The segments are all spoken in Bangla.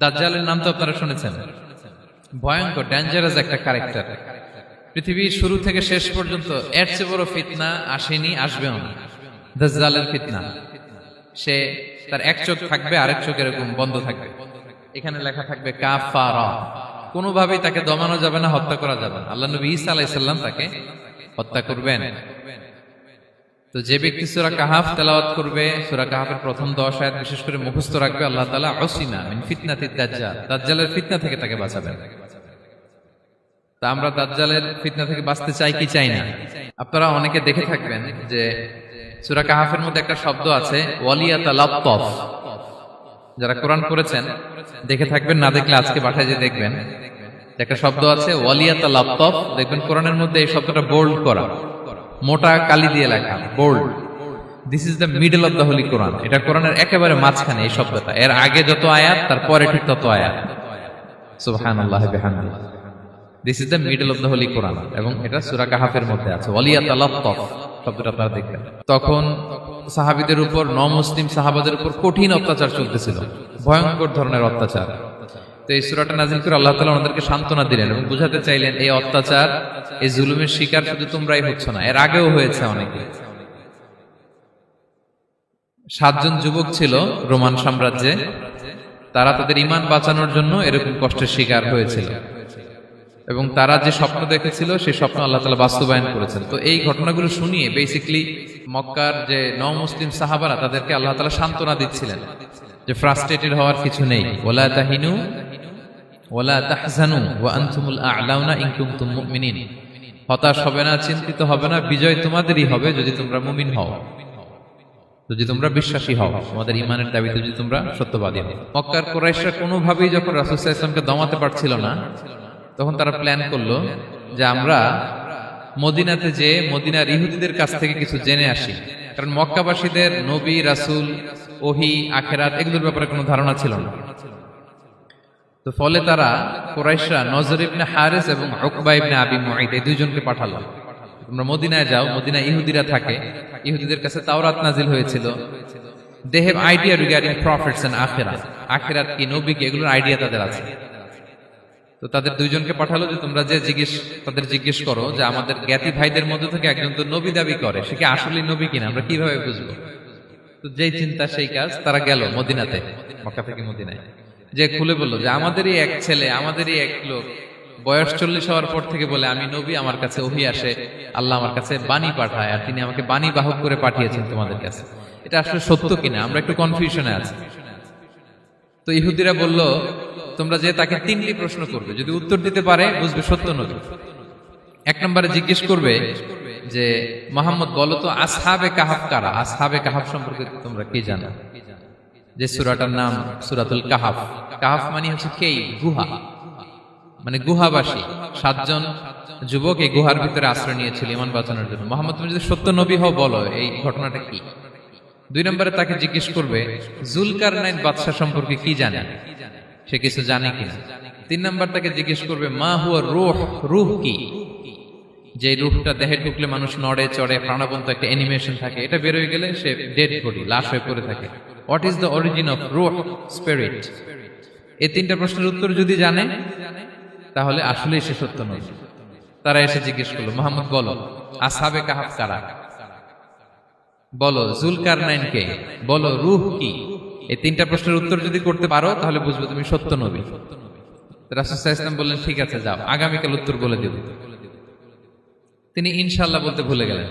দাজ্জালের নাম তো আপনারা শুনেছেন। ভয়ঙ্কর ডেঞ্জারাস একটা ক্যারেক্টার। পৃথিবীর শুরু থেকে শেষ পর্যন্ত এর চেয়ে বড় ফিতনা আসেনি, আসবেও না। দাজ্জালের ফিতনা। সে তার এক চোখ থাকবে, আরেক চোখ এরকম বন্ধ থাকবে, এখানে লেখা থাকবে কাফারা। কোনোভাবেই তাকে দমানো যাবে না, হত্যা করা যাবে না। আল্লাহ নবী ঈসা আলাইহিস সালাম তাকে হত্যা করবেন। তো যে ব্যক্তি সূরা কাহাফ তেলাওয়াত করবে, সূরা কাহাফের প্রথম 10 আয়াত বিশেষ করে মুখস্থ রাখবে, আল্লাহ তাআলা উসিমা মিন ফিতনাতিদ দাজ্জাল, দাজ্জালের ফিতনা থেকে তাকে বাঁচাবেন। তা আমরা দাজ্জালের ফিতনা থেকে বাঁচতে চাই কি চাই না? আপনারা অনেকে দেখে থাকবেন যে সূরা কাহাফের মধ্যে একটা শব্দ আছে ওয়ালিয়াতালাত্তাফ। যারা কোরআন পড়েছেন দেখে থাকবেন, না দেখলে আজকে বাসায় যে দেখবেন একটা শব্দ আছে ওয়ালিয়াতালাত্তাফ। দেখবেন কোরআনের মধ্যে এই শব্দটা বোল্ড করা, মোটা কালি দিয়ে লেখা, bold. This is the middle of the holy Quran. এটা কোরআনের একেবারে মাঝখানে এই শব্দটা। এর আগে যত আয়াত তার পরে ঠিক তত আয়াত। সুবহানাল্লাহ বিহামদিহি। This is the middle of the holy Quran, এবং এটা সূরা কাহাফের মধ্যে আছে ওয়ালিয়াতালাত্তাফ শব্দটা আপনারা দেখবেন। তখন সাহাবীদের উপর, নমুসলিম সাহাবাদের উপর কঠিন অত্যাচার চলতেছিল, ভয়ঙ্কর ধরনের অত্যাচার। তো এই সূরাটা নাযিল করে আল্লাহ তাআলা ওনাদেরকে সান্ত্বনা দিলেন এবং বুঝাতে চাইলেন এই অত্যাচার, এই জুলুমের শিকার শুধু তোমরাই হচ্ছ না, এর আগেও হয়েছে অনেকে। 7 জন যুবক ছিল রোমান সাম্রাজ্যে, তারা তাদের ঈমান বাঁচানোর জন্য এরকম কষ্টের শিকার হয়েছিল, এবং তারা যে স্বপ্ন দেখেছিল সেই স্বপ্ন আল্লাহ তাআলা বাস্তবায়ন করেছেন। তো এই ঘটনাগুলো শুনিয়ে বেসিক্যালি মক্কার যে নও-মুসলিম সাহাবারা তাদেরকে আল্লাহ তাআলা সান্ত্বনা দিচ্ছিলেন যে ফ্রাস্ট্রেটেড হওয়ার কিছু নেই। ওয়ালা তাহিনু ওয়ালা তাহজানু ওয়া আনতুমুল আ'লাউনা ইন কুনতুম মুমিনিন। হতাশ হবে না, চিন্তিত হবে না, বিজয় তোমাদেরই হবে যদি তোমরা মুমিন হও, যদি তোমরা বিশ্বাসী হও, তোমাদের ঈমানের দাবিতে যদি তোমরা সত্যবাদী হও। মক্কার কুরাইশরা কোনোভাবেই যখন রাসূল সাল্লাল্লাহু আলাইহি ওয়াসাল্লামকে দমাতে পারছিল না, তখন তারা প্ল্যান করলো যে আমরা মদিনাতে যে মদিনার ইহুদিদের কাছ থেকে কিছু জেনে আসি। কারণ মক্কাবাসীদের নবী, রাসূল, ওহী, আখিরাত এগুলোর ব্যাপারে কোনো ধারণা ছিল না। তো ফলে তারা কুরাইশরা নজর ইবনে হারিস এবং উকবা ইবনে আবি মুঈত এই দুইজনকে পাঠালো, তোমরা মদিনায় যাও, মদিনায় ইহুদিরা থাকে, ইহুদিদের কাছে তাওরাত নাজিল হয়েছিল, they have idea regarding prophets and আখিরাত, আখিরাত কি, নবী কি, এগুলোর আইডিয়া তাদের আছে। তো তাদের দুইজনকে পাঠালো যে তোমরা যে তাদের জিজ্ঞেস করো যে আমাদের জ্ঞাতি ভাইদের মধ্যে থেকে একজন তো নবী দাবি করে, সে কি আসলে নবী কিনা, আমরা কিভাবে বুঝবো? তো যেই চিন্তা সেই কাজ, তারা গেল মদিনাতে, মক্কা থেকে মদিনায়, যে খুলে বললো যে আমাদেরই এক ছেলে, আমাদেরই এক লোক বয়স 40 হওয়ার পর থেকে বলে আমি নবী, আমার কাছে ওহী আসে, আল্লাহ আমার কাছে বাণী পাঠায়, আর তিনি আমাকে বাণী বাহক করে পাঠিয়েছেন তোমাদের কাছে। এটা আসলে সত্য কিনা, আমরা একটু কনফিউশনে আছি। তো ইহুদিরা বলল তোমরা যে তাকে 3টি প্রশ্ন করবে, যদি উত্তর দিতে পারে বুঝবে সত্য নবী। 1 নম্বরে জিজ্ঞেস করবে যে মুহাম্মদ বলো তো আসহাবে কাহাফ কারা, আসহাবে কাহাফ সম্পর্কে তোমরা কি জানো? যে সূরাটার নাম সূরাতুল কাহাফ। কাহাফ মানে হচ্ছে কেই, গুহা, মানে গুহাবাসী। 7 জন যুবক এই গুহার ভিতরে আশ্রয় নিয়েছিল ঈমান বাঁচানোর জন্য। মুহাম্মদ তুমি যদি সত্য নবী হও বলো এই ঘটনাটা কি। 2 নম্বরে তাকে জিজ্ঞেস করবে জুলকারনাইন বাদশা সম্পর্কে কি জানে, সে কিছু জানে কিনা। 3 নম্বর তাকে জিজ্ঞেস করবে মা হুয়া রূহ, রূহ কি, যে রূহটা দেহে ঢুকলে মানুষ নড়ে চড়ে, প্রাণবন্ত একটা অ্যানিমেশন থাকে, এটা বের হয়ে গেলে সে ডেড বডি, লাশ হয়ে পড়ে থাকে। What is the origin of রূহ, স্পিরিট। এই 3টা প্রশ্নের উত্তর যদি জানে তাহলে আসলেই সে সত্য নবী। তারা এসে জিজ্ঞেস করলো মুহাম্মদ বলো আসহাবে কাহাফ কারা, বলো জুলকারনাইন কে, বলো রূহ কি। এই 3টা প্রশ্নের উত্তর যদি করতে পারো তাহলে বুঝবো তুমি সত্য নবী। রাসূল সাল্লাল্লাহু আলাইহি ওয়াসাল্লাম বললেন ঠিক আছে যাও, আগামীকাল উত্তর বলে দেব। তিনি ইনশাআল্লাহ বলতে ভুলে গেলেন।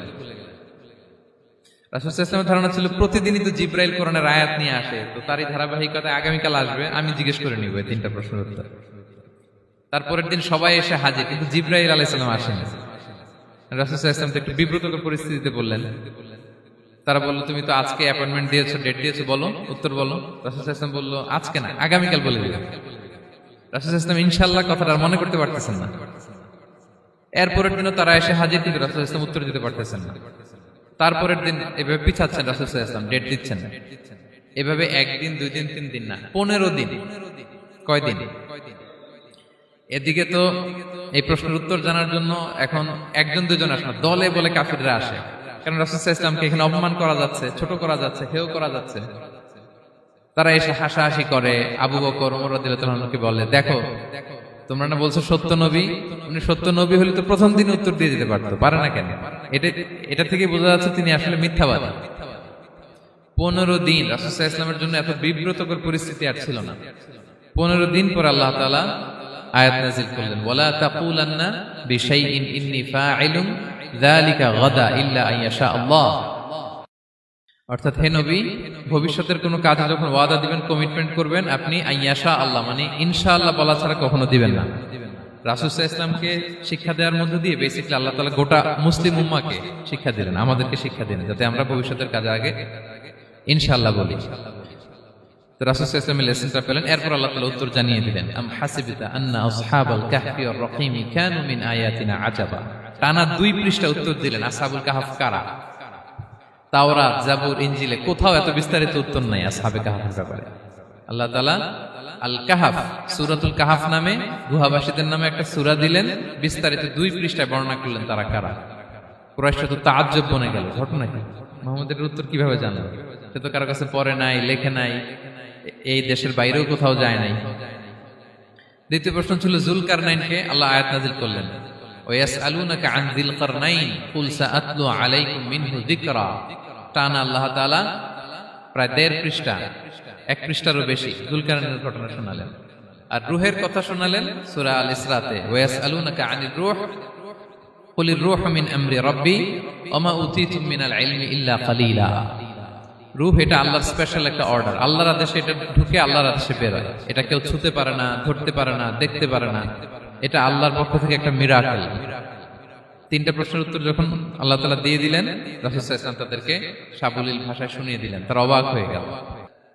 রাসূল সাল্লাল্লাহু আলাইহি ওয়াসাল্লামের ধারণা ছিল প্রতিদিনই তো জিবরাইল কোরআনের আয়াত নিয়ে আসে, তো তারই ধারাবাহিকতায় আগামীকাল আসবে, আমি জিজ্ঞেস করে নিব এই 3টা প্রশ্নের উত্তর। তারপরের দিন সবাই এসে হাজির, কিন্তু জিবরাইল আলাইহিস সালাম আসেনি। রাসূল সাল্লাল্লাহু আলাইহি ওয়াসাল্লাম একটু বিব্রতকর পরিস্থিতিতে বললেন। তারা বলল তুমি তো আজকে অ্যাপয়েন্টমেন্ট দিয়েছো, ডেট দিয়েছো, বলো উত্তর বলো। রাসূল সাল্লাল্লাহু আলাইহি ওয়াসাল্লাম বলল আজকে না, আগামীকাল বলে দিলাম। রাসূল সাল্লাল্লাহু আলাইহি ওয়াসাল্লাম ইনশাআল্লাহ কথাটা আর মনে করতে পারতেছেন না। এরপরের দিনও তারা এসে হাজির, কিন্তু রাসূল সাল্লাল্লাহু আলাইহি ওয়াসাল্লাম উত্তর দিতে পারতেছেন না। তারপরের দিন এভাবে পিছাচ্ছেন, রাসূল সাল্লাল্লাহু আলাইহি ওয়াসাল্লাম ডেট দিচ্ছেন না। এভাবে 1 দিন 2 দিন 3 দিন না, 15 দিন। কয় দিন? এদিকে তো এই প্রশ্নের উত্তর জানার জন্য এখন 1 জন 2 জন আসে না, দলে বলে কাফিররা আসে। কারণ রাসূল সাল্লাল্লাহু আলাইহি ওয়াসাল্লামকে এখানে অপমান করা যাচ্ছে, ছোট করা যাচ্ছে, হেয় করা যাচ্ছে। তারা এসে হাসাহাসি করে। আবু বকর ওমর রাদিয়াল্লাহু আনহুকে বলে, দেখো তোমরা না বলছো সত্য নবী, উনি সত্য নবী হলে তো প্রথম দিন উত্তর দিয়ে দিতে পারতো, পারে না কেন? এটা থেকে বোঝা যাচ্ছে তিনি আসলে মিথ্যাবাদী। 15 দিন রাসূল সাল্লাল্লাহু আলাইহি ওয়াসাল্লামের জন্য এত বিব্রতকর পরিস্থিতি আর ছিল না। 15 দিন পর আল্লাহ তাআলা আয়াত নাযিল করলেন, ওয়ালা তাকুলান্না বিশাইইন ইন্নী ফাইলুন যালিকা গাদা ইল্লা আইয়াশা আল্লাহ। অর্থাৎ হে নবী, ভবিষ্যতের কোনো কাজে যখন ওয়াদা দিবেন, কমিটমেন্ট করবেন, আপনি আইয়াশা আল্লাহ মানে ইনশাআল্লাহ বলা ছাড়া কখনো দিবেন না। রাসূল সাল্লাল্লাহু আলাইহি ওয়াসাল্লামকে শিক্ষা দেওয়ার মধ্য দিয়ে বেসিক্যালি আল্লাহ তাআলা গোটা মুসলিম উম্মাহকে শিক্ষা দিলেন, আমাদেরকে শিক্ষা দিলেন, যাতে আমরা ভবিষ্যতের কাজে আগে ইনশাআল্লাহ বলি। তো রাসূল সাল্লাল্লাহু আলাইহি ওয়াসাল্লাম লেসনটা পেলেন। এরপর আল্লাহ তাআলা উত্তর জানিয়ে দিলেন, আম হাসিবিতা আন্না আসহাবাল কাহফি ওয়ার রহিমি কানু মিন আয়াতিনা আজাবা। টানা 2 পৃষ্ঠা উত্তর দিলেন আসহাবুল কাহফ কারা। তাওরাত, জাবুর, ইনজিলে কোথাও এত বিস্তারিত উত্তর নাই আসহাবে কাহফের ব্যাপারে। আল্লাহ তাআলা আল কাহফ, সূরাতুল কাহফ নামে গুহাবাসীদের নামে একটা সূরা দিলেন, বিস্তারিত 2 পৃষ্ঠায় বর্ণনা করলেন তারা কারা। কুরাইশরা তো তাআজ্জব বনে গেল, ঘটনা কি, মুহাম্মদের উত্তর কিভাবে জানলো? সে তো কারো কাছে পড়ে নাই, লেখে নাই, এই দেশের বাইরেও কোথাও যায় নাই। দ্বিতীয় প্রশ্ন ছিল যুলকারনাইনকে আল্লাহ আয়াত নাযিল করলেন, ওয়াসআলুনাকা আন যিলকারনাইন কুল সাআতলু আলাইকুম মিনহু যিকরা। টানা আল্লাহ তাআলা প্রায় 1.5 পৃষ্ঠা, 1 পৃষ্ঠারও বেশি যুলকারনাইনের ঘটনা শোনালেন। আর রূহের কথা শোনালেন সূরা আল ইসরাতে, ওয়াসআলুনাকা আনির রূহ কুলির রূহু মিন আমরি রাব্বি ওয়া মা উতীতুম মিনাল ইলমি ইল্লা কালিলা। রূহ এটা আল্লাহর স্পেশাল একটা অর্ডার, আল্লাহর আদেশে এটা ঢুকে আল্লাহর আদেশে বের হয়। এটা কেউ ছুঁতে পারে না, ধরতে পারে না, দেখতে পারে না, এটা আল্লাহর পক্ষ থেকে একটা মিরাকেল। 3টা প্রশ্নের উত্তর যখন আল্লাহ তাআলা দিয়ে দিলেন, রাসূল সাল্লাল্লাহু আলাইহি ওয়াসাল্লাম তাদেরকে সাবলীল ভাষায় শুনিয়ে দিলেন, তারা অবাক হয়ে গেল।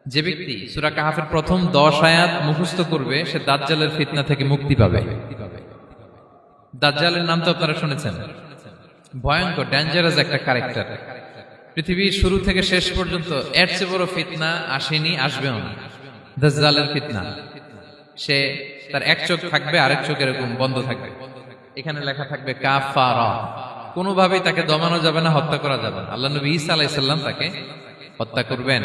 যে ব্যক্তি সূরা কাহফের প্রথম 10 আয়াত মুখস্থ করবে, সে দাজ্জালের ফিতনা থেকে মুক্তি পাবে। দাজ্জালের নাম তো আপনারা শুনেছেন, ভয়ঙ্কর ডেঞ্জারাস একটা ক্যারেক্টার। পৃথিবীর শুরু থেকে শেষ পর্যন্ত এর চেয়ে বড় ফিতনা আসেনি, আসবেও না। দাজ্জালের ফিতনা, সে তার এক চোখ থাকবে, আরেক চোখ এরকম বন্ধ থাকবে, এখানে লেখা থাকবে কাফারা। কোনোভাবেই তাকে দমানো যাবে না, হত্যা করা যাবে না। আল্লাহ নবী ঈসা আলাইহিস সালাম তাকে হত্যা করবেন।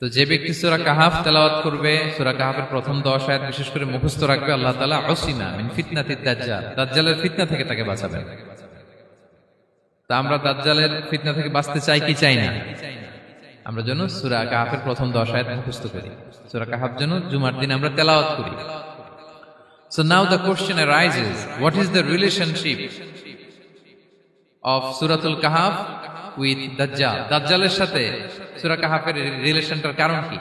তো যে ব্যক্তি সূরা কাহফ তেলাওয়াত করবে, সূরা কাহফের প্রথম 10 আয়াত বিশেষ করে মুখস্থ রাখবে, আল্লাহ তাআলা উসিমা মিন ফিতনাতিদ দাজ্জাল, দাজ্জালের ফিতনা থেকে তাকে বাঁচাবেন। তা আমরা দাজ্জালের ফিতনা থেকে বাঁচতে চাই কি চাই না? আমরা যেন সূরা কাহফের প্রথম 10 আয়াত মুখস্থ করি, সূরা কাহফ যেন জুমার দিন আমরা তেলাওয়াত করি। So now the question arises, what is the relationship of Suratul Kahf with Dajjal? দাজ্জালের সাথে সূরা কাহফের রিলেশনটার কারণ কি?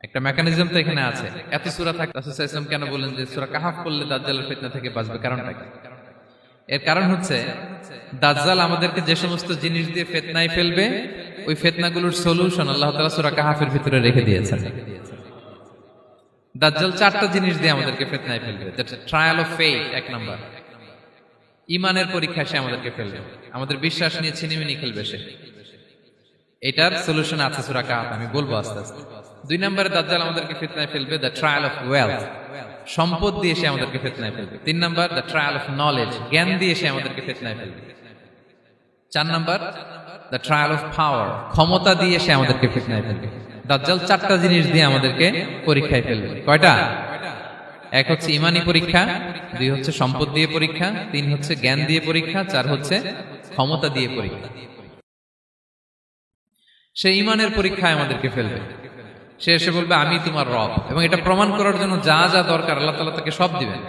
একটা মেকানিজম তো এখানে আছে। এত সূরা থাকে, রাসূল সাল্লাল্লাহু আলাইহি ওয়াসাল্লাম কেন বলেন যে সূরা কাহফ পড়লে দাজ্জালের ফিতনা থেকে বাঁচবে? কারণটা কি? এর কারণ হচ্ছে দাজ্জাল আমাদেরকে যে সমস্ত জিনিস দিয়ে ফিতনায় ফেলবে, ওই ফিতনাগুলোর সলিউশন আল্লাহ তাআলা সূরা কাহফের ভিতরে রেখে দিয়েছেন। দাজ্জাল 4টা জিনিস দিয়ে আমাদেরকে ফিতনায় ফেলবে। That's trial of faith, 1 number. ঈমানের পরীক্ষায় সে আমাদেরকে ফেলবে, আমাদের বিশ্বাস নিয়ে ছিনিমিনি খেলবে সে। এটার সলিউশন আছে সূরা কাহফ, আমি বলবো আস্তে আস্তে। 2 নম্বরে দাজ্জাল আমাদেরকে ফিতনায় ফেলবে, দ্য ট্রায়াল অফ ওয়েলথ, সম্পদ দিয়ে সে আমাদেরকে ফিতনায় ফেলবে। 3 number the trial of knowledge, জ্ঞান দিয়ে সে আমাদেরকে ফিতনায় ফেলবে। 4 number the trial of power, ক্ষমতা দিয়ে সে আমাদেরকে ফিতনায় ফেলবে। দাজ্জাল 4টা জিনিস দিয়ে আমাদেরকে পরীক্ষায় ফেলবে। কয়টা? 1 হচ্ছে ঈমানি পরীক্ষা, 2 হচ্ছে সম্পদ দিয়ে পরীক্ষা, 3 হচ্ছে জ্ঞান দিয়ে পরীক্ষা, 4 হচ্ছে ক্ষমতা দিয়ে পরীক্ষা। সে ঈমানের পরীক্ষায় আমাদেরকে ফেলবে। সে এসে বলবে আমি তোমার রব, এবং এটা প্রমাণ করার জন্য যা যা দরকার আল্লাহ তাআলা তাকে সব দিবেন,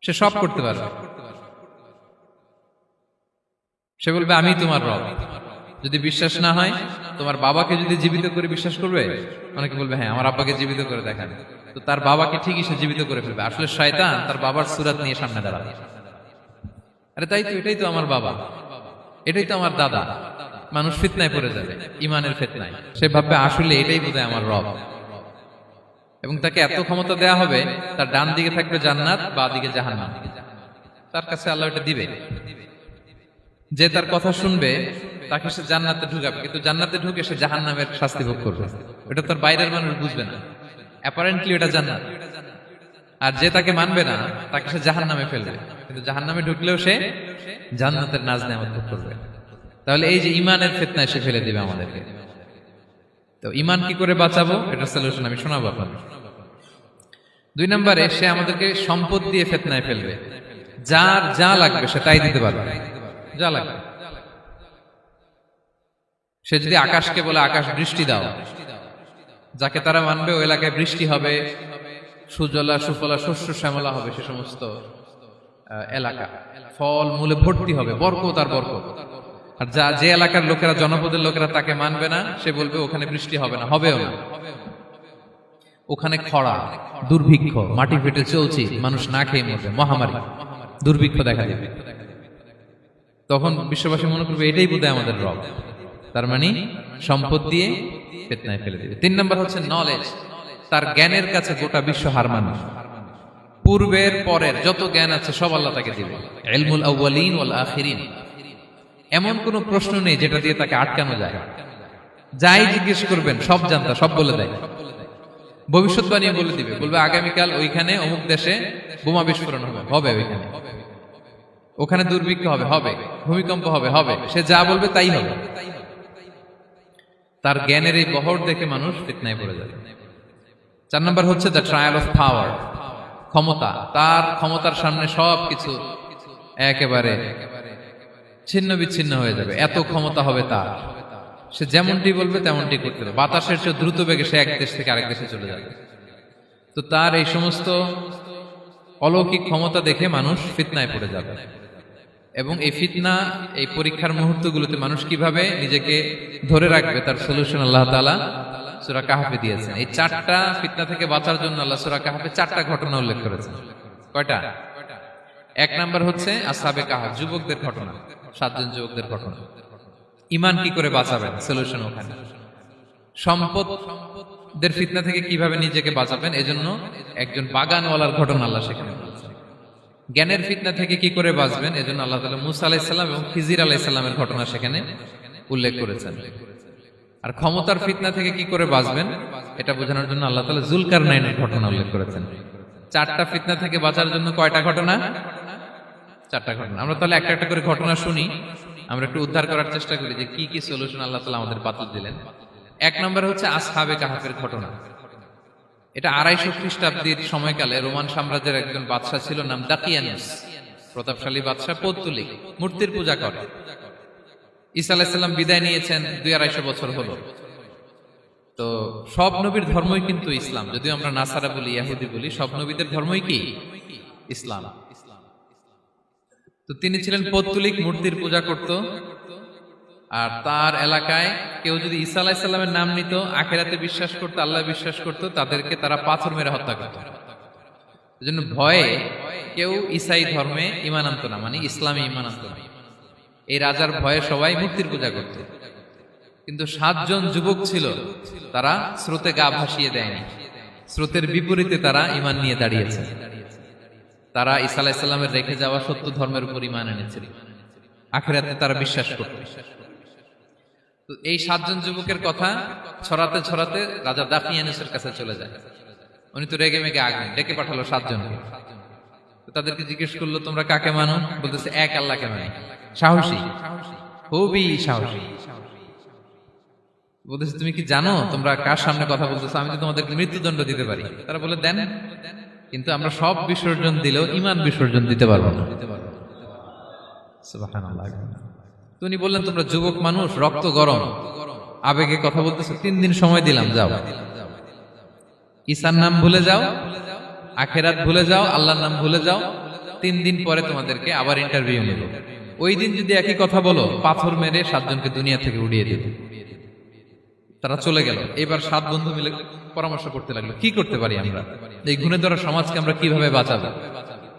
সে সব করতে পারবে। সে বলবে আমি তোমার রব। যদি বিশ্বাস না হয়, তোমার বাবাকে যদি জীবিত করে বিশ্বাস করবে? অনেকে বলবে হ্যাঁ আমার আব্বাকে জীবিত করে দেখান, তো তার বাবাকে ঠিকই সে জীবিত করে ফেলবে। আসলে শয়তান তার বাবার সূরত নিয়ে সামনে দাঁড়াবে, আরে তাই তো, এটাই তো আমার বাবা, এটাই তো আমার দাদা। মানুষ ফিতনায় পড়ে যাবে, ঈমানের ফিতনায়। সে ভাববে আসলে এটাই বোধহয় আমার রব, এবং তাকে এত ক্ষমতা দেয়া হবে, তার ডান দিকে থাকবে জান্নাত, বাঁ দিকে জাহান্নাম। তার কাছে আল্লাহ এটা দিবে। যে তার কথা শুনবে তাকে সে জান্নাতে ঢুকাবে, কিন্তু জান্নাতে ঢুকে সে জাহান্নামের শাস্তি ভোগ করবে। এটা তার বাইরের মানুষ বুঝবে না, অ্যাপারেন্টলি এটা জান্নাত। আর যে তাকে মানবে না, তাকে সে জাহান্নামে ফেলবে, কিন্তু জাহান্নামে ঢুকলেও সে জান্নাতের নাজ নেয়ামত ভোগ করবে। তাহলে এই যে ইমানের ফিতনা এসে ফেলে দিবে আমাদেরকে। তো ইমান কি করে বাঁচাবো, এটা সলিউশন আমি শোনাবো আপনাদের। 2 নম্বরে, সে আমাদেরকে সম্পদ দিয়ে ফিতনায় ফেলবে। যার যা লাগবে সে তাই দিতে পারবে, যা লাগবে। সে যদি আকাশকে বলে আকাশ বৃষ্টি দাও, যাকে তারা মানবে ওই এলাকায় বৃষ্টি হবে, সুজলা সুফলা শস্য শ্যামলা হবে, সে সমস্ত এলাকা ফল মূলে ভর্তি হবে, বরকত আর বরকত। আর যে এলাকার লোকেরা, জনপদের লোকেরা তাকে মানবে না, সে বলবে ওখানে বৃষ্টি হবে না, হবেও না, ওখানে খরা, দুর্ভিক্ষ, মাটি ফেটে চলছে, মানুষ না খেয়ে মরবে, মহামারী দুর্ভিক্ষ দেখা দেবে। তখন বিশ্ববাসী মনে করবে এটাই বোধহয় আমাদের রব। তার মানে সম্পদ দিয়ে ফিতনায় ফেলে দেবে। 3 নম্বর হচ্ছে নলেজ। তার জ্ঞানের কাছে গোটা বিশ্ব হার মানবে। পূর্বের পরের যত জ্ঞান আছে সব আল্লাহ তাকে দিবে। ইলমুল আউয়ালিন ওয়াল আখিরিন, এমন কোন প্রশ্ন নেই যেটা দিয়ে তাকে আটকানো যায়। যাই জিজ্ঞেস করবেন সব জানতা, সব বলে দেয়। ভবিষ্যৎবাণী বলে দিবে, বলবে আগামীকাল ওইখানে অমুক দেশে বোমা বিস্ফোরণ হবে, হবে ওইখানে, ওখানে দুর্ভিক্ষ হবে, হবে, ভূমিকম্প হবে, হবে। সে যা বলবে তাই হবে। তার জ্ঞানের এই বহর দেখে মানুষ ফিতনায় পড়ে যাবে। 4 নম্বর হচ্ছে দ্য ট্রায়াল অফ পাওয়ার, ক্ষমতা। তার ক্ষমতার সামনে সবকিছু একেবারে ছিন্ন বিচ্ছিন্ন হয়ে যাবে, এত ক্ষমতা হবে তার। সে যেমনটি বলবে তেমনটি করতে হবে। বাতাসের চেয়ে দ্রুত বেগে সে এক দেশ থেকে আরেক দেশে চলে যাবে। তো তার এই সমস্ত অলৌকিক ক্ষমতা দেখে মানুষ ফিতনায় পড়ে যাবে। এবং এই ফিতনা, এই পরীক্ষার মুহূর্তগুলোতে মানুষ কিভাবে নিজেকে ধরে রাখবে তার সলিউশন আল্লাহ তাআলা সূরা কাহফে দিয়েছেন। এই 4টা ফিতনা থেকে বাঁচার জন্য আল্লাহ সূরা কাহফে 4টা ঘটনা উল্লেখ করেছেন। কয়টা? 1 নাম্বার হচ্ছে আসহাবে কাহফ, যুবকদের ঘটনা, 7 জন যুবকদের ঘটনা। ঈমান কি করে বাঁচাবেন, সলিউশন ওখানে। সম্পদের ফিতনা থেকে কিভাবে নিজেকে বাঁচাবেন, এজন্য একজন বাগানওয়ালার ঘটনা আল্লাহ সেখানে বলেছেন। জ্ঞানের ফিতনা থেকে কি করে বাঁচবেন, এজন্য আল্লাহ তাআলা মূসা আলাইহিস সালাম এবং খিজির আলাইহিস সালামের ঘটনা সেখানে উল্লেখ করেছেন। আর ক্ষমতার ফিতনা থেকে কি করে বাঁচবেন এটা বোঝানোর জন্য আল্লাহ তাআলা যুলকারনাইনের ঘটনা উল্লেখ করেছেন। 4টা ফিতনা থেকে বাঁচার জন্য কয়টা ঘটনা? 4টা ঘটনা। আমরা তাহলে একটা একটা করে ঘটনা শুনি, আমরা একটু উদ্ধার করার চেষ্টা করি যে কি কি সলিউশন আল্লাহ তাআলা আমাদের বাতলে দিলেন। 1 নম্বর হচ্ছে আসহাবে কাহফের ঘটনা। এটা 250 খ্রিস্টাব্দের সময়কালে রোমান সাম্রাজ্যের একজন বাদশা ছিল, নাম দাকিয়ানুস। প্রতাপশালী বাদশা, পৌত্তলিক, মূর্তির পূজা করে। ঈসা আলাইহিস সালাম বিদায় নিয়েছেন, 200-250 বছর হলো। তো সব নবীর ধর্মই কিন্তু ইসলাম, যদিও আমরা নাসারা বলি, ইহুদি বলি, সব নবীদের ধর্মই কি ইসলাম। তো তিনি ছিলেন পৌত্তলিক, মূর্তির পূজা করত। আর তার এলাকায় কেউ যদি ঈসা আলাইহিস সালামের নাম নিত, আখিরাতে বিশ্বাস করত, আল্লাহ বিশ্বাস করত, তাদেরকে তারা পাথর মেরে হত্যা করত। এজন্য ভয়ে কেউ ঈসাই ধর্মে ঈমান আনতো না, মানে ইসলামে ঈমান আনতো না। এই রাজার ভয়ে সবাই মূর্তির পূজা করত। কিন্তু 7 জন যুবক ছিল, তারা স্রোতে গা ভাসিয়ে দেয়নি, স্রোতের বিপরীতে তারা ঈমান নিয়ে দাঁড়িয়েছে। তারা ঈসা আলাইহিস সালামের রেখে যাওয়া সত্য ধর্মের উপর ঈমান এনেছিল, আখিরাতে তারা বিশ্বাস করত। তো এই 7 জন যুবকের কথা ছড়াতে ছড়াতে রাজা দাকিয়ানুসের কাছে চলে যায়। উনি তো রেগে মেগে আগুন, ডেকে পাঠালো 7 জনকে। তো তাদেরকে জিজ্ঞেস করলো, তোমরা কাকে মানো? বলতেছে এক আল্লাহকে মানি। সাহসী, খুবই সাহসী। বলতেছে তুমি কি জানো তোমরা কার সামনে কথা বলতেছো? আমি তো তোমাদেরকে মৃত্যুদণ্ড দিতে পারি। তারা বলে দেন, কিন্তু আমরা সব বিসর্জন দিলেও ঈমান বিসর্জন দিতে পারবো না। সুবহানাল্লাহ। তো উনি বললেন, তোমরা যুবক মানুষ, রক্ত গরম, আবেগে কথা বলতেছো, 3 দিন সময় দিলাম, যাও, ঈসার নাম ভুলে যাও, আখিরাত ভুলে যাও, আল্লাহর নাম ভুলে যাও। 3 দিন পরে তোমাদেরকে আবার ইন্টারভিউ নেব। ওই দিন যদি একই কথা বলো, পাথর মেরে 7 জনকে দুনিয়া থেকে উড়িয়ে দেব। তারা চলে গেল। এবার 7 বন্ধু মিলে পরামর্শ করতে লাগলো, কি করতে পারি আমরা, এই গুণে ধরা সমাজকে আমরা কিভাবে বাঁচাবো,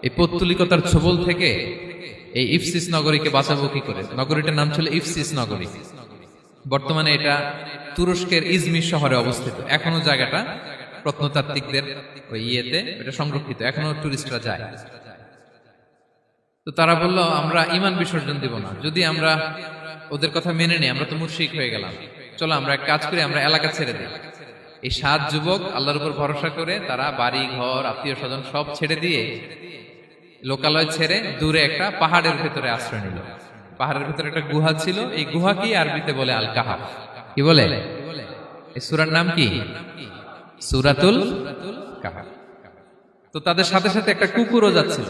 এই পৌত্তলিকতার ছোবল থেকে এই ইফসিস নগরীকে বাঁচাবো কি করে। নগরীটার নাম ছিল ইফসিস নগরী। বর্তমানে এটা তুরস্কের ইজমির শহরে অবস্থিত। এখনো জায়গাটা প্রত্নতাত্ত্বিকদের ওই ইয়েতে এটা সংরক্ষিত, এখনো টুরিস্টরা যায়। তো তারা বলল, আমরা ঈমান বিসর্জন দিব না, যদি আমরা ওদের কথা মেনে নিই আমরা তো মুশরিক হয়ে গেলাম, চলো আমরা এক কাজ করি, আমরা এলাকা ছেড়ে দিই। এই 7 যুবক আল্লাহর উপর ভরসা করে তারা বাড়ি ঘর, আত্মীয় স্বজন সব ছেড়ে দিয়ে, লোকালয় ছেড়ে দূরে একটা পাহাড়ের ভেতরে আশ্রয় নিল। পাহাড়ের ভিতরে একটা গুহা ছিল, এই গুহাকেই আরবিতে বলে আল কাহাফ। কি বলে? এই সূরার নাম কি? সূরাতুল কাহাফ। তো তাদের সাথে সাথে একটা কুকুরও যাচ্ছিল,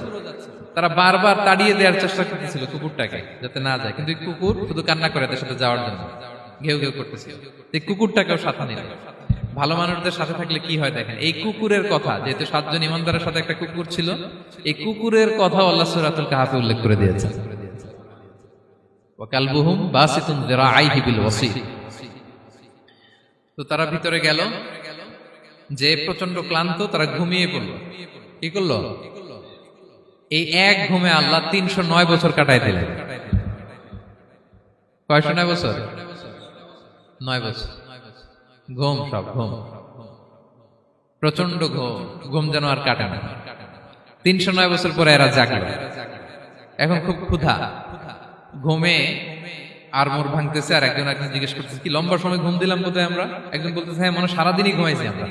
তারা বারবার তাড়িয়ে দেওয়ার চেষ্টা করতেছিল কুকুরটাকে যাতে না যায়, কিন্তু এই কুকুর শুধু কান্না করে তাদের সাথে যাওয়ার জন্য ঘেউ ঘেউ করতেছিল। এই কুকুরটাকেও সাথে নিল। ভালো মানুষদের সাথে থাকলে কি হয় দেখেন, এই কুকুরের কথা, যেহেতু 7 জন ইমানদারের সাথে একটা কুকুর ছিল, এই কুকুরের কথা আল্লাহ সূরাতুল কাহাফে উল্লেখ করে দিয়েছেন। ওয়া কালবুহুম বাসিতুন যিরাআইহি বিল ওয়াসিল। তো তারা ভিতরে গেল, যে প্রচন্ড ক্লান্ত, তারা ঘুমিয়ে পড়ল। কি করলো? এই এক ঘুমে আল্লাহ 309 বছর কাটাই দিলেন। কয়শো 9 বছর? 9 বছর ঘুম, সব ঘুম, প্রচন্ড ঘুম, ঘুম যেন আর কাটে না। 309 বছর পরে এরা জাগলো। এখন খুব ক্ষুধা, ঘুমে আর মোর ভাঙতেছে, আর একজন জিজ্ঞেস করতেছে কি লম্বা সময় ঘুম দিলাম কোথায় আমরা? একজন বলতেছে হ্যাঁ, মানে সারাদিনই ঘুমাইছি আমরা।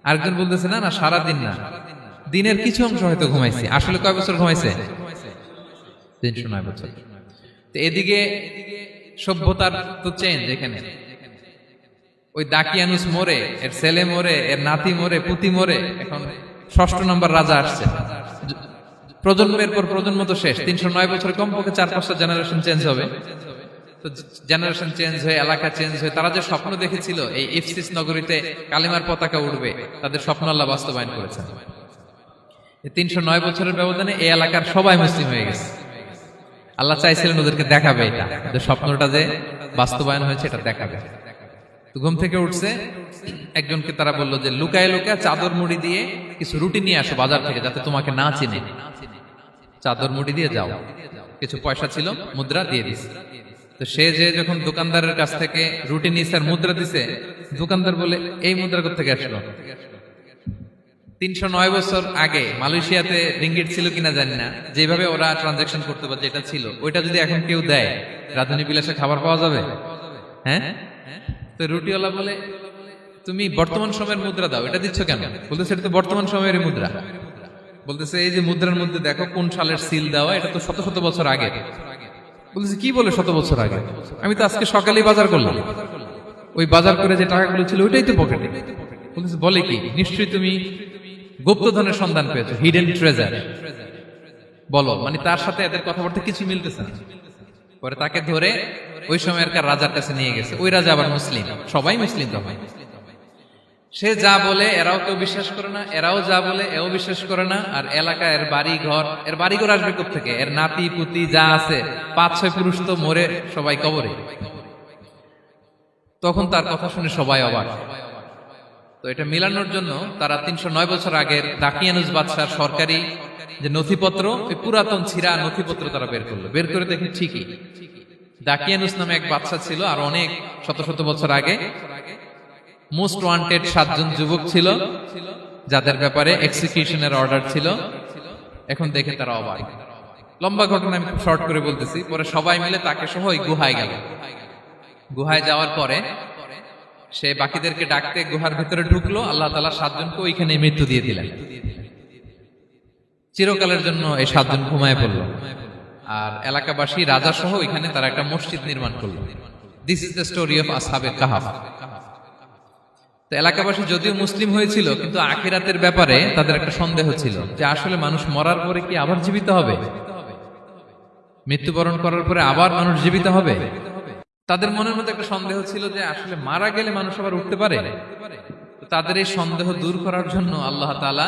আরেকজন বলতেছে না না, সারাদিন না, দিনের কিছু অংশ হয়তো ঘুমাইছি। আসলে কয় বছর ঘুমাইছে? 309 বছর। তো এদিকে সভ্যতার তো চেঞ্জ। এখানে ওই দাকিয়ানুস মরে, এর ছেলে মরে, এর নাতি মরে, পুতি মরে, এখন 6ষ্ঠ নম্বর রাজা আসছে। প্রজন্মের পর প্রজন্ম তো শেষ। 309 বছর কমপক্ষে 4-5টা জেনারেশন চেঞ্জ হবে। তো জেনারেশন চেঞ্জ হয়ে, এলাকা চেঞ্জ হয়ে, তারা যে স্বপ্ন দেখেছিল এই ইফসিস নগরীতে কালিমার পতাকা উঠবে, তাদের স্বপ্ন আল্লাহ বাস্তবায়ন করেছেন। 309 বছরের ব্যবধানে এই এলাকার সবাই মুসলিম হয়ে গেছে। আল্লাহ চাইছিলেন ওদেরকে দেখাবে এটা, ওদের স্বপ্নটা যে বাস্তবায়ন হয়েছে এটা দেখাবে। তো ঘুম থেকে উঠছে, একজনকে তারা বললো যে লুকায় লুকায় চাদর মুড়ি দিয়ে কিছু রুটি নিয়ে আসো বাজার থেকে, যাতে তোমাকে না চিনে। চাদর মুড়ি দিয়ে যাও। কিছু পয়সা ছিল, মুদ্রা দিয়ে দিস। তো সে যে যখন দোকানদারের কাছ থেকে রুটি নিয়ে আর মুদ্রা দিছে, দোকানদার বলে এই মুদ্রা কোথেকে আসলো? 309 বছর আগে মালয়েশিয়াতে রিঙ্গিট ছিল কিনা জানি না, যেভাবে ওরা ট্রানজাকশন করতে পারে, যেটা ছিল ওইটা যদি এখন কেউ দেয়, রাজধানী বিলাসে খাবার পাওয়া যাবে? হ্যাঁ। তো রুটিওয়ালা বলে তুমি বর্তমান সময়ের মুদ্রা দাও, এটা দিচ্ছ কেন? বলতেছে এটা তো বর্তমান সময়ের মুদ্রা। বলতেছে এই যে মুদ্রার মধ্যে দেখো কোন সালের সিল দেওয়া, এটা তো শত শত বছর আগে। বলতেছে কি বলে শত বছর আগে? আমি তো আজকে সকালেই বাজার করলাম, ওই বাজার করে যে টাকাগুলো ছিল ওইটাই তো পকেটে। বলতেছে বলে কি? নিশ্চয়ই তুমি গুপ্তধনের সন্ধান পেয়েছো, হিডেন ট্রেজার। বলো, মানে তার সাথে এদের কথাবার্তা কিছু মিলতেছে না। পরে তাকে ধরে ওই সময়কার রাজার কাছে নিয়ে গেছে। ওই রাজা আবার মুসলিম, সবাই মুসলিম তখন। সে যা বলে এরাও কেউ বিশ্বাস করে না, এরাও যা বলে এও বিশ্বাস করে না। আর এলাকা এর বাড়িঘর আসবে কোত্থেকে? এর নাতি পুতি যা আছে 5-6 পুরুষ তো মরে সবাই কবরে। তখন তার কথা শুনে সবাই অবাক। তো এটা মিলানোর জন্য তারা 309 বছর আগের দাকিয়ানুস বাদশার সরকারি যে নথিপত্র, ওই পুরাতন ছিঁড়া নথিপত্র তারা বের করলো। বের করে দেখে ঠিকই দাকিয়ানুস নামে এক বাদশা ছিল, আর অনেক শত শত বছর আগে মোস্ট ওয়ান্টেড 7 জন যুবক ছিল, যাদের ব্যাপারে এক্সিকিউশনের অর্ডার ছিল। এখন দেখে তারা অবাক। লম্বা ঘটনা আমি খুব শর্ট করে বলতেছি। পরে সবাই মিলে তাকে সহ ওই গুহায় গেল। গুহায় যাওয়ার পরে সে বাকিদেরকে ডাকতে গুহার ভিতরে ঢুকলো। আল্লাহ তাআলা 7 জনকে ওইখানে মৃত্যু দিয়ে দিলেন। চিরকালের জন্য এই 7 জন ঘুমায় পড়লো। আর এলাকাবাসী রাজা সহ ওইখানে তারা একটা মসজিদ নির্মাণ করলো। This is the story of আসহাবে কাহাফ। তো এলাকাবাসী যদিও মুসলিম হয়েছিল, কিন্তু আখিরাতের ব্যাপারে তাদের একটা সন্দেহ ছিল যে আসলে মানুষ মরার পরে কি আবার জীবিত হবে? মৃত্যুবরণ করার পরে আবার মানুষ জীবিত হবে? তাদের মনের মধ্যে একটা সন্দেহ ছিল যে আসলে মারা গেলে মানুষ আবার উঠতে পারে। তাদের এই সন্দেহ দূর করার জন্য আল্লাহ তাআলা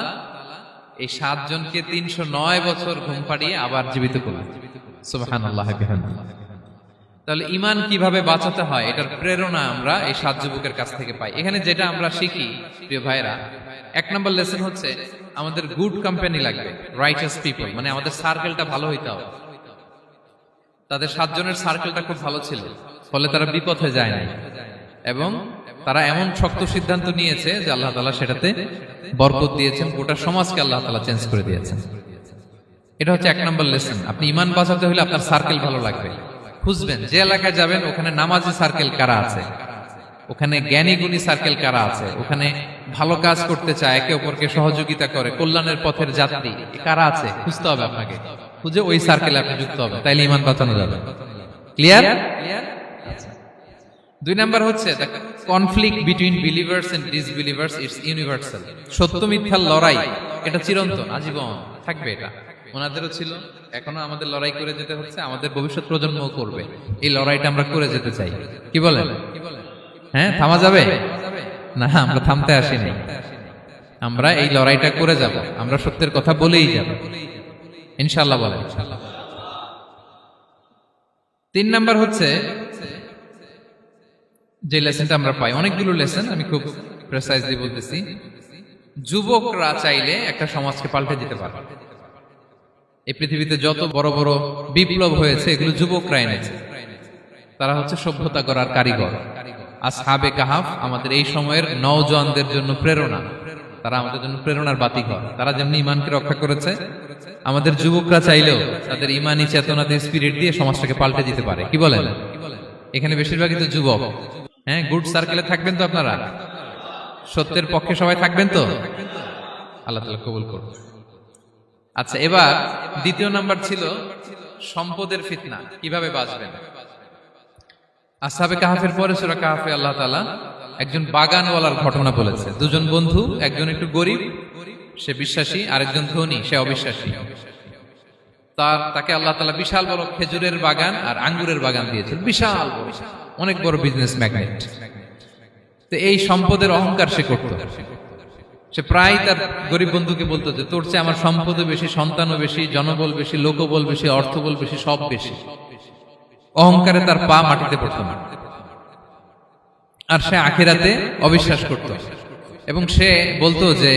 এই 7 জনকে 309 বছর ঘুম পাড়িয়ে আবার জীবিত করলেন। সুবহানাল্লাহ বিহামদিহি। তাহলে ঈমান কিভাবে বাঁচাতে হয়, এটার প্রেরণা আমরা এই 7 যুবকের কাছ থেকে পাই। এখানে যেটা আমরা শিখি প্রিয় ভাইরা, 1 নম্বর লেসন হচ্ছে আমাদের গুড কোম্পানি লাগবে, রাইটাস পিপল, মানে আমাদের সার্কেলটা ভালো হইতে হবে। তাদের 7 জনের সার্কেলটা খুব ভালো ছিল, ফলে তারা বিপথে যায় নাই, এবং তারা এমন শক্ত সিদ্ধান্ত নিয়েছে যে আল্লাহ তাআলা সেটাতে বরকত দিয়েছেন, গোটা সমাজকে আল্লাহ তাআলা চেঞ্জ করে দিয়েছেন। এটা হচ্ছে 1 নম্বর লেসন। আপনি ঈমান বাঁচাতে হলে আপনার সার্কেল ভালো লাগবে। খুঁজবেন যে এলাকায় যাবেন ওখানে নামাজি সার্কেল কারা আছে, ওখানে জ্ঞানী গুণী সার্কেল কারা আছে, ওখানে ভালো কাজ করতে চায়, একে অপরকে সহযোগিতা করে, কল্যাণের পথের যাত্রী কারা আছে, খুঁজতে হবে আপনাকে। খুঁজে ওই সার্কেলে আপনি যুক্ত হবেন, তাইলে ঈমান বাঁচানো যাবে। ক্লিয়ার? দুই নাম্বার হচ্ছে conflict between believers and disbelievers it's universal. সত্য মিথ্যার লড়াই এটা চিরন্তন, আজীবন থাকবে। এটা ওনাদেরও ছিল, এখনো আমাদের লড়াই করে যেতে হচ্ছে, আমাদের ভবিষ্যৎ প্রজন্মও করবে। এই লড়াইটা আমরা করে যেতে চাই। কি বলেন? হ্যাঁ, থামা যাবে না? আমরা থামতে আসিনি, আমরা এই লড়াইটা করে যাব, আমরা সত্যের কথা বলেই যাব ইনশাআল্লাহ। বলেন। তিন নাম্বার হচ্ছে যে লেসনটা আমরা পাই, অনেকগুলো লেসন, আমি খুব প্রেসাইজলি বলতেছি। যুবকরা চাইলে একটা সমাজকে পাল্টে দিতে পারে। এই পৃথিবীতে যত বড় বড় বিপ্লব হয়েছে এগুলো যুবকরা এনেছে। তারা হচ্ছে সভ্যতা গড়ার কারিগর। আসহাবে কাহাফ আমাদের এই সময়ের নওজওয়ানদের জন্য প্রেরণা, তারা আমাদের জন্য প্রেরণার বাতিঘর। তারা যেমনি ইমানকে রক্ষা করেছে, আমাদের যুবকরা চাইলেও তাদের ইমানি চেতনাতে স্পিরিট দিয়ে সমাজটাকে পাল্টে দিতে পারে। কি বলেন? এখানে বেশিরভাগই তো যুবক। হ্যাঁ, গুড সার্কেলে থাকবেন তো আপনারা? সত্যের পক্ষে সবাই থাকবেন তো? আল্লাহ তাআলা কবুল করুন। আচ্ছা, এবার দ্বিতীয় নাম্বার ছিল সম্পদের ফিতনা, কিভাবে বাঁচবেন। আসহাবে কাহাফের পরে সূরা কাহাফে আল্লাহ তাআলা একজন বাগানওয়ালার ঘটনা বলেছে। দুজন বন্ধু, একজন একটু গরিব, সে বিশ্বাসী, আরেকজন ধনী, সে অবিশ্বাসী। তাকে আল্লাহ তাআলা বিশাল বড় খেজুরের বাগান আর আঙ্গুরের বাগান দিয়েছেন, বিশাল বড়, অনেক বড় বিজনেস ম্যাগনেট। তো এই সম্পদের অহংকার সে করত। সে প্রায় তার গরিব বন্ধুকে বলতো যে তোর চেয়ে আমার সম্পদও বেশি, সন্তানও বেশি, জনবল বেশি, লোকবল বেশি, অর্থবল বেশি, সব বেশি। অহংকারে তার পা মাটিতে পড়তো না। আর সে আখিরাতে অবিশ্বাস করত এবং সে বলতো যে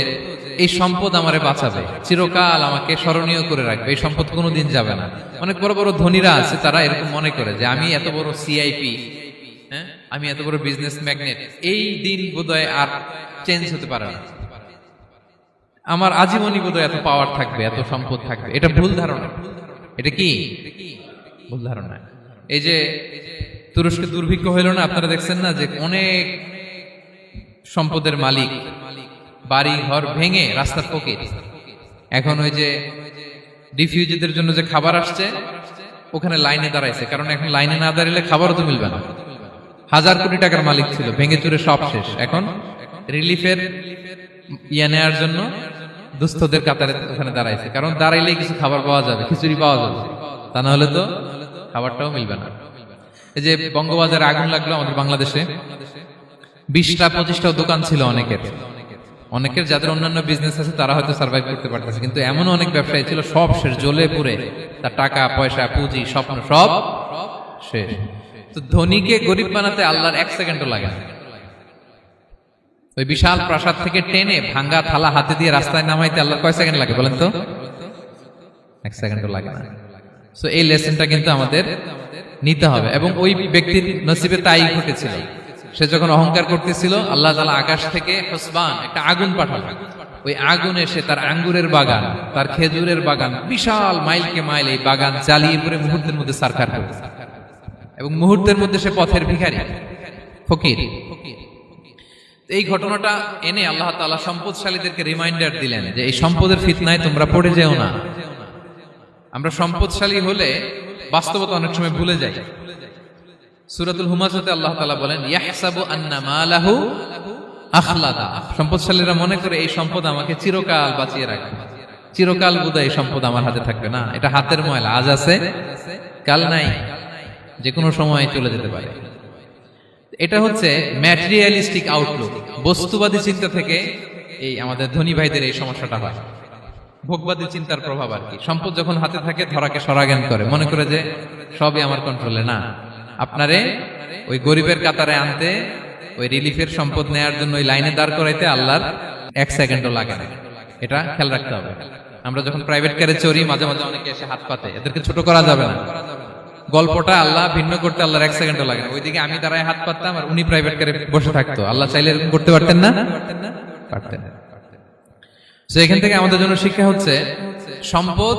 এই সম্পদ আমারে বাঁচাবে, চিরকাল আমাকে স্মরণীয় করে রাখবে, এই সম্পদ কোনোদিন যাবে না। অনেক বড় বড় ধনীরা আছে, তারা এরকম মনে করে যে আমি এত বড় সিআইপি, হ্যাঁ, আমি এত বড় বিজনেস ম্যাগনেট, এই দিন বোধহয় আর চেঞ্জ হতে পারে না, আমার আজীবনই বোধহয় এত পাওয়ার থাকবে, এত সম্পদ থাকবে। এটা ভুল ধারণা। এটা কি ভুল ধারণা? এই যে তুরস্কে দুর্ভিক্ষ হইল না, আপনারা দেখছেন না যে অনেক সম্পদের মালিক বাড়ি ঘর ভেঙে রাস্তার ফকির। এখন ওই যে রিফিউজিদের জন্য যে খাবার আসছে, ওখানে লাইনে দাঁড়াইছে, কারণ এখন লাইনে না দাঁড়ালে খাবারও তো মিলবে না। 1000 কোটি টাকার মালিক ছিল, ভেঙে চুরে সব শেষ। এখন রিলিফের নেওয়ার জন্য দুস্থদের কাতারে ওখানে দাঁড়াইছে, কারণ দাঁড়াইলেই কিছু খাবার পাওয়া যাবে, খিচুড়ি পাওয়া যাবে, তা না হলে তো খাবারটাও মিলবে না। এই যে বঙ্গবাজারে আগুন লাগলো আমাদের বাংলাদেশে, 20টা-25টা দোকান ছিল অনেকের যাদের অন্যান্য বিজনেস আছে তারা হয়তো সার্ভাইভ করতে পারতেছে, কিন্তু এমন অনেক ব্যবসায়ী ছিল সব শেষ, জ্বলে পুড়ে, তার টাকা পয়সা পুঁজি স্বপ্ন সব শেষ। তো ধনীকে গরিব বানাতে আল্লাহর 1 সেকেন্ডও লাগে না। ওই বিশাল প্রাসাদ থেকে টেনে ভাঙ্গা থালা হাতে দিয়ে রাস্তায় নামাইতে আল্লাহর কয় সেকেন্ড লাগে বলেন তো? 1 সেকেন্ডও লাগে না। সো এই লেসনটা কিন্তু আমাদের নিতে হবে। এবং ওই ব্যক্তির নসিবে তাই ঘটেছিল। সে যখন অহংকার করতেছিল, আল্লাহ তাআলা আকাশ থেকে হুসবান একটা আগুন পাঠালো। ওই আগুন এসে তার আঙ্গুরের বাগান, তার খেজুরের বাগান, বিশাল মাইলকে মাইল এই বাগান জ্বালিয়ে পুরো মুহূর্তের মধ্যে সারখার করে, এবং মুহূর্তের মধ্যে সে পথের ভিখারি, ফকির। এই ঘটনাটা এনে আল্লাহ তাআলা সম্পদশালীদেরকে রিমাইন্ডার দিলেন যে এই সম্পদের ফিতনায় তোমরা পড়ে যেও না। আমরা সম্পদশালী হলে বাস্তবতা অনেক সময় ভুলে যাই। সূরাতুল হুমাযাতে আল্লাহ তাআলা বলেন ইয়াহসাবু আন্না মালাহু আখলাদা। সম্পদশালীরা মনে করে এই সম্পদ আমাকে চিরকাল বাঁচিয়ে রাখবে, চিরকাল বোধহয় এই সম্পদ আমার হাতে থাকবে। না, এটা হাতের ময়লা, আজ আছে কাল নাই, যে কোনো সময় চলে যেতে পারে। এটা হচ্ছে ম্যাটেরিয়ালিস্টিক আউটলুক, বস্তুবাদী চিন্তা থেকে এই আমাদের ধনী ভাইদের এই সমস্যাটা হয়। ভোগবাদী চিন্তার প্রভাব আর কি। সম্পদ যখন হাতে থাকে ধরাকে সরাজ্ঞান করে, মনে করে যে সবই আমার কন্ট্রোলে। না, আপনারে ওই গরিবের কাতারে আনতে, ওই রিলিফের সম্পদ নেয়ার জন্য ওই লাইনে দাঁড় করাইতে আল্লাহর 1 সেকেন্ডও লাগে না। এটা খেয়াল রাখতে হবে। আমরা যখন প্রাইভেট কারে চড়ি, মাঝে মাঝে অনেকে এসে হাত পাতে, এদেরকে ছোট করা যাবে না। গল্পটা আল্লাহ ভিন্ন করতে আল্লাহর 1 সেকেন্ডও লাগে না। ওইদিকে আমি দাঁড়ায় হাত পাততাম আর উনি প্রাইভেট কারে বসে থাকতো। আল্লাহ চাইলে এরকম করতে পারতেন না? পারতেন। তো এখান থেকে আমাদের জন্য শিক্ষা হচ্ছে সম্পদ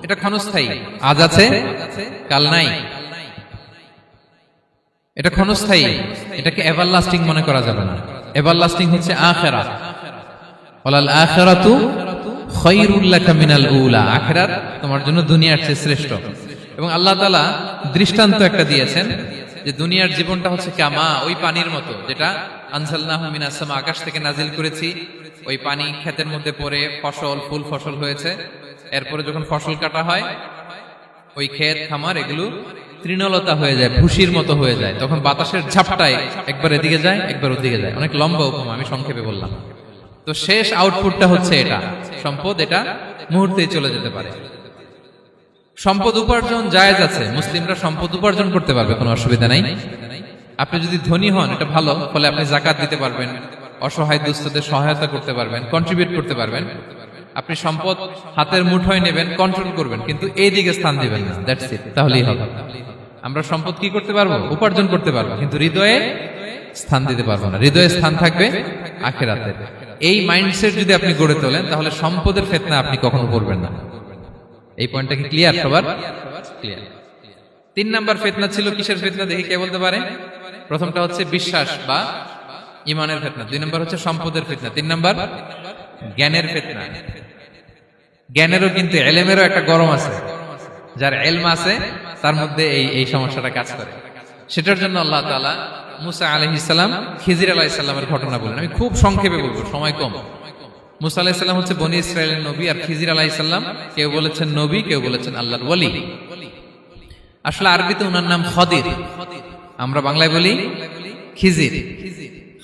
এটা ক্ষণস্থায়ী, আজ আছে কাল নাই। এটা ক্ষণস্থায়ী, এটাকে এভারলাস্টিং মনে করা যাবে না। এভারলাস্টিং হচ্ছে আখিরাত। ওয়ালাল আখিরাতু খায়রুল লাকা মিনাল উলা, আখিরাত তোমার জন্য দুনিয়ার চেয়ে শ্রেষ্ঠ। এবং আল্লাহ তাআলা দৃষ্টান্ত একটা দিয়েছেন যে দুনিয়ার জীবনটা হচ্ছে কামা, ওই পানির মতো যেটা আনজালনাহু মিনাস সামা, আকাশ থেকে নাজিল করেছি। ওই পানি ক্ষেতের মধ্যে পড়ে ফসল, ফুল ফসল হয়েছে। এরপরে যখন ফসল কাটা হয়, ওই ক্ষেত খামার এগুলো তৃণলতা হয়ে যায়, ভুসির মতো হয়ে যায়। তখন বাতাসের ঝাপটায় একবার এদিকে যায়, একবার ওদিকে যায়। অনেক লম্বা উপমা, আমি সংক্ষেপে বললাম। তো শেষ আউটপুটটা হচ্ছে এটা, সম্পদ এটা মুহূর্তেই চলে যেতে পারে। সম্পদ উপার্জন জায়েজ আছে, মুসলিমরা সম্পদ উপার্জন করতে পারবে, কোনো অসুবিধা নাই। আপনি যদি ধনী হন এটা ভালো, ফলে আপনি যাকাত দিতে পারবেন, অসহায় দুস্থদের সহায়তা করতে পারবেন, কন্ট্রিবিউট করতে পারবেন। আপনি সম্পদ হাতের মুঠোয় নেবেন, কন্ট্রোল করবেন, কিন্তু এই দিকে স্থান দিবেন না, দ্যাটস ইট, তাহলেই হবে। আমরা সম্পদ কি করতে পারবো? উপার্জন করতে পারবো, কিন্তু হৃদয়ে স্থান দিতে পারবো না। হৃদয়ে স্থান থাকবে আখিরাতে। এই মাইন্ডসেট যদি আপনি গড়ে তোলেন, তাহলে সম্পদের ফিতনা আপনি কখনো পড়বেন না। এই পয়েন্টটা কি ক্লিয়ার সবার? ক্লিয়ার। 3 নাম্বার ফিতনা ছিল কিসের ফিতনা দেখি কে বলতে পারে? প্রথমটা হচ্ছে বিশ্বাস বা ঈমানের ফিতনা, 2 নাম্বার হচ্ছে সম্পদের ফিতনা, 3 নাম্বার জ্ঞানের ফিতনা। জ্ঞানেরও কিন্তু ইলমেরও একটা গরম আছে। যার ইলম আছে তার মধ্যে এই সমস্যাটা কাজ করে। সেটার জন্য আল্লাহ তাআলা মুসা আলাইহিস সালাম, খিজির আলাইহিস সালামের ঘটনা বলেন। আমি খুব সংক্ষেপে বলবো, সময় কম। মুসা আলাইহিস সালাম হচ্ছে বনি ইসরাইলের নবী, আর খিজির আলাইহিস সালাম কেউ বলেছেন নবী, কেউ বলেছেন আল্লাহর ওলি। আসলে আরবিতে ওনার নাম খদির, আমরা বাংলায় বলি খিজির।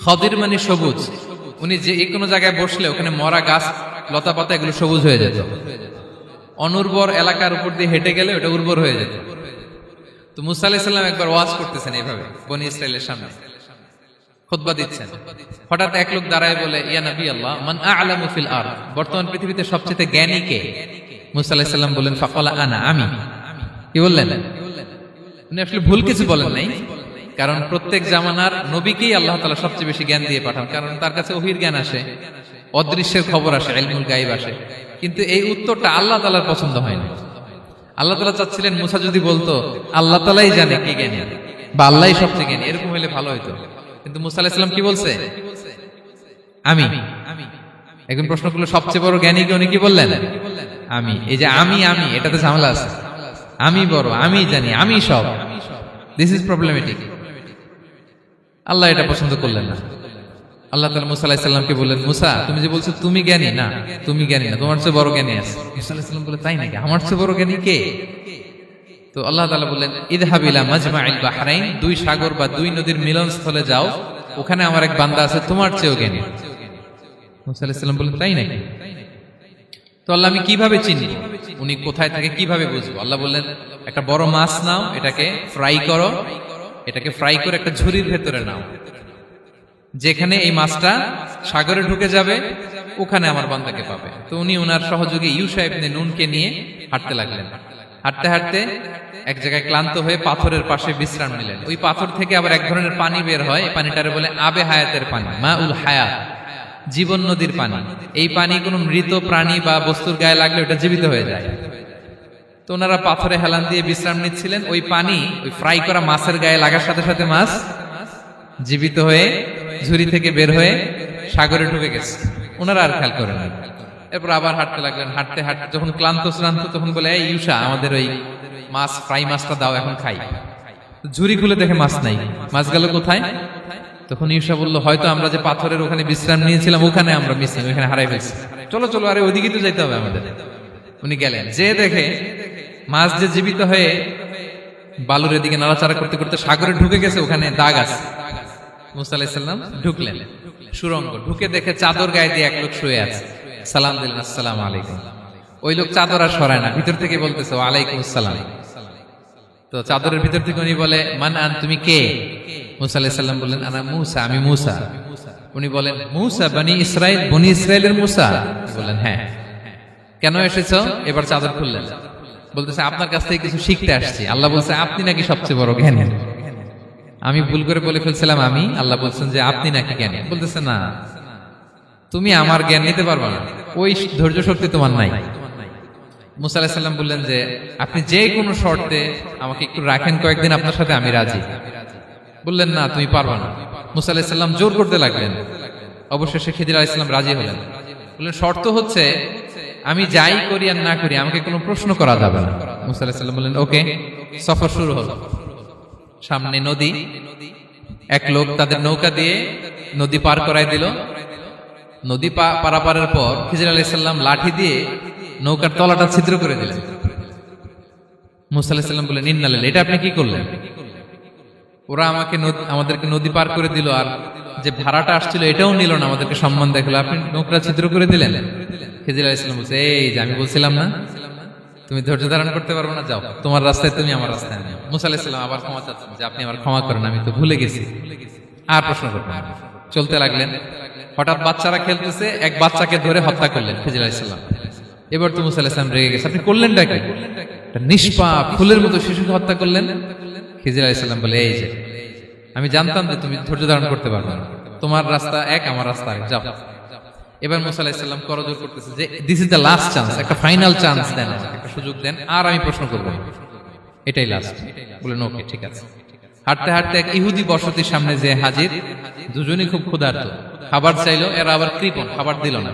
খদির মানে সবুজ। উনি যে কোনো জায়গায় বসলে ওখানে মরা গাছ, লতা পাতা এগুলো সবুজ হয়ে যেত। অনুর্বর এলাকার উপর দিয়ে হেঁটে গেলে ওটা উর্বর হয়ে যেত। তো মুসা আলাইহিস সালাম একবার ওয়াজ করতেছেন এইভাবে বনি ইসরাইলের সামনে, খুতবা দিচ্ছেন। হঠাৎ এক লোক দাঁড়ায় বলে, ইয়া নবী আল্লাহ, মান আ'লামু ফিল আরদ, বর্তমান পৃথিবীতে সবচেয়ে জ্ঞানী কে? মুসা আলাইহিস সালাম বলেন, ফাকালা আনা, আমি। কি বললেন? উনি আসলে ভুল কিছু বলেন নাই, কারণ প্রত্যেক জামানার নবীকেই আল্লাহ তাআলা সবচেয়ে বেশি জ্ঞান দিয়ে পাঠান, কারণ তার কাছে ওহীর জ্ঞান আসে, অদৃশ্যের খবর আসে, ইলমুল গায়ব আসে। কিন্তু এই উত্তরটা আল্লাহ তাআলার পছন্দ হয়নি। আল্লাহ তাআলা চাচ্ছিলেন মুসা যদি বলতো আল্লাহ তাআলাই জানে কে জ্ঞানী বা আল্লাহই সবচেয়ে জ্ঞানী, এরকম হলে ভালো হতো। কিন্তু মুসা আলাইহিস সালাম কি বলছে? আমি। এখন প্রশ্ন করলো সবচেয়ে বড় জ্ঞানী কে? উনি কি বললেন? আমি। এই যে আমি এটাতে ঝামেলা আছে। আমি বড়, আমি জানি, আমি সব, দিস ইজ প্রবলেমেটিক। আল্লাহ এটা পছন্দ করলেন না। আল্লাহ তাআলা মুসা আলাইহিস সালামকে বললেন, মুসা তুমি যে বলছো তুমি জ্ঞানী, না তুমি জ্ঞানী না, তোমার চেয়ে বড় জ্ঞানী আছে। মুসা আলাইহিস সালাম বলে, তাই নাকি? আমার চেয়ে বড় জ্ঞানী কে? তো আল্লাহ তাআলা বললেন, ইযহাব ইলা মাজমাইল বাহরাইন, 2 সাগর বা 2 নদীর মিলনস্থলে যাও, ওখানে আমার এক বান্দা আছে তোমার চেয়েও জ্ঞানী। মুসা আলাইহিস সালাম বললেন, তাই নাকি? তো আল্লাহ, আমি কিভাবে চিনি উনি কোথায় থাকে, কিভাবে বুঝবো? আল্লাহ বললেন, একটা বড় মাছ নাও, এটাকে ফ্রাই করো, এটাকে ফ্রাই করে একটা ঝুড়ির ভেতরে নাও, যেখানে এই মাছটা সাগরে ঢুকে যাবে ওখানে আমার বান্দাকে পাবে। তো উনি ওনার সহযোগী ইউশা ইবনে নুনকে নিয়ে হাঁটতে লাগলেন। হাঁটতে হাঁটতে এক জায়গায় ক্লান্ত হয়ে পাথরের পাশে বিশ্রাম নিলেন। ওই পাথর থেকে আবার এক ধরনের পানি বের হয়, এই পানিটারে বলে আবে হায়াতের পানি, মাউল হায়াত, জীবন নদীর পানি। এই পানি কোনো মৃত প্রাণী বা বস্তুর গায়ে লাগলে ওটা জীবিত হয়ে যায়। তো ওনারা পাথরে হেলান দিয়ে বিশ্রাম নিচ্ছিলেন। ওই পানি ওই ফ্রাই করা মাছের গায়ে লাগার সাথে সাথে মাছ জীবিত হয়ে ঝুড়ি থেকে বের হয়ে সাগরে ঢুকে গেছে। ওনারা আর খেয়াল করেন না। এরপর আবার হাঁটতে লাগলেন। হাঁটতে হাঁটতে যখন ক্লান্ত শ্রান্ত, তখন বলে, এই ইউশা, আমাদের ওই মাছ, ফ্রাই মাছটা দাও, এখন খাই। ঝুড়ি খুলে দেখে মাছ নাই। মাছ গেল কোথায়? তখন ইউশা বলল, হয়তো আমরা যে পাথরের ওখানে বিশ্রাম নিয়েছিলাম ওখানে আমরা মিসিং, ওখানে হারাই ফেলছি। চলো চলো, আরে ওইদিকে তো যাইতে হবে আমাদের। উনি গেলেন, যে দেখে মাছ যে জীবিত হয়ে বালুর এদিকে নাড়াচাড়া করতে করতে সাগরে ঢুকে গেছে, ওখানে দাগ আছে। মুসা আলাইহিস সালাম ঢুকলেন সুরঙ্গ, ঢুকে দেখে চাদর গায়ে দিয়ে এক লোক শুয়ে আছে। সালাম দিলেন, আসসালামু আলাইকুম। ওই লোক চাদর আর সরায় না, ভিতর থেকে বলতেছে, ওয়ালাইকুম আসসালাম। তো চাদরের ভিতর থেকে উনি বলে, মান আন, তুমি কে? মুসা আলাইহিস সালাম বললেন, আনা মুসা, আমি মুসা। উনি বলেন, মুসা বনি ইসরাইল, বনি ইসরাইলের মুসা? বললেন, হ্যাঁ। কেন এসেছো? এবার চাদর খুললেন। বলতেছে, আপনার কাছ থেকে কিছু শিখতে আসছি। আল্লাহ বলছে, আপনি নাকি সবচেয়ে বড় জ্ঞানী। আমি ভুল করে বলে ফেলছিলাম আমি। আল্লাহ বলছেন যে আপনি নাকি জ্ঞানী। বলতেছে, না, তুমি আমার জ্ঞান নিতে পারবে না, ওই ধৈর্য শক্তি তোমার নাই। মুসা আলাইহিস সালাম বললেন যে, আপনি যে কোনো শর্তে আমাকে একটু রাখেন কয়েকদিন, আপনার সাথে আমি রাজি। বললেন, না, তুমি পারবে না। মুসা আলাইহিস সালাম জোর করতে লাগলেন। অবশেষে খিজির আলাইহিস সালাম রাজি হলেন। বললেন, শর্ত হচ্ছে আমি যাই করি আর না করি আমাকে কোনো প্রশ্ন করা যাবে না। মুসা আলাইহিস সালাম বললেন ওকে। সফর শুরু হলো। সামনে নদী, এক লোক তাদের নৌকা দিয়ে নদী পার করায় দিল। নদী পারাপারের পর খিজির আলাইহিস সালাম লাঠি দিয়ে নৌকার তলাটা ছিদ্র করে দিলেন। মুসা আলাইহিস সালাম বললেন ইন্না লিল্লাহি, এটা আপনি কি করলেন? ওরা আমাদেরকে নদী পার করে দিল, আর যে ভাড়াটা আসছিল এটাও নিল না, আমাদেরকে সম্মান দেখালো, আপনি নৌকা ছিদ্র করে দিলেন। খিজির আলাইহিস সালাম বলছে এই যে আমি বলছিলাম না তুমি ধৈর্য ধারণ করতে পারবে না, যাও তোমার রাস্তায় তুমি আমার রাস্তায় আনো। মুসা আলাইহিস সালাম আবার ক্ষমা চাচ্ছেন যে আপনি আমার ক্ষমা করেন, আমি তো ভুলে গেছি, আর প্রশ্ন করবেন না। চলতে লাগলেন। হঠাৎ বাচ্চারা খেলতেছে, এক বাচ্চাকে ধরে হত্যা করলেন খিজির আলাইহিস সালাম। এবার তো মুসা আলাইহিস সালাম রেগে গেছে, আপনি করলেনটা কি? নিষ্পাপ ফুলের মতো শিশুকে হত্যা করলেন। খিজির আলাইহিস সালাম বলে এই যে আমি জানতাম যে তুমি ধৈর্য ধারণ করতে পারবে না, তোমার রাস্তা এক আমার রাস্তা এক, যাও। এবার মুসা আলাইহিস সালাম করজোর করতেছে যে this is the last chance, একটা ফাইনাল চান্স দেন, একটা সুযোগ দেন, আর আমি প্রশ্ন করব, এটাই লাস্ট। বলেন ওকে ঠিক আছে। হাঁটতে হাঁটতে এক ইহুদি বসতির সামনে যে হাজির, দুজনই খুব ক্ষুধার্ত, খাবার চাইলো, এরা আবার কৃপণ, খাবার দিল না।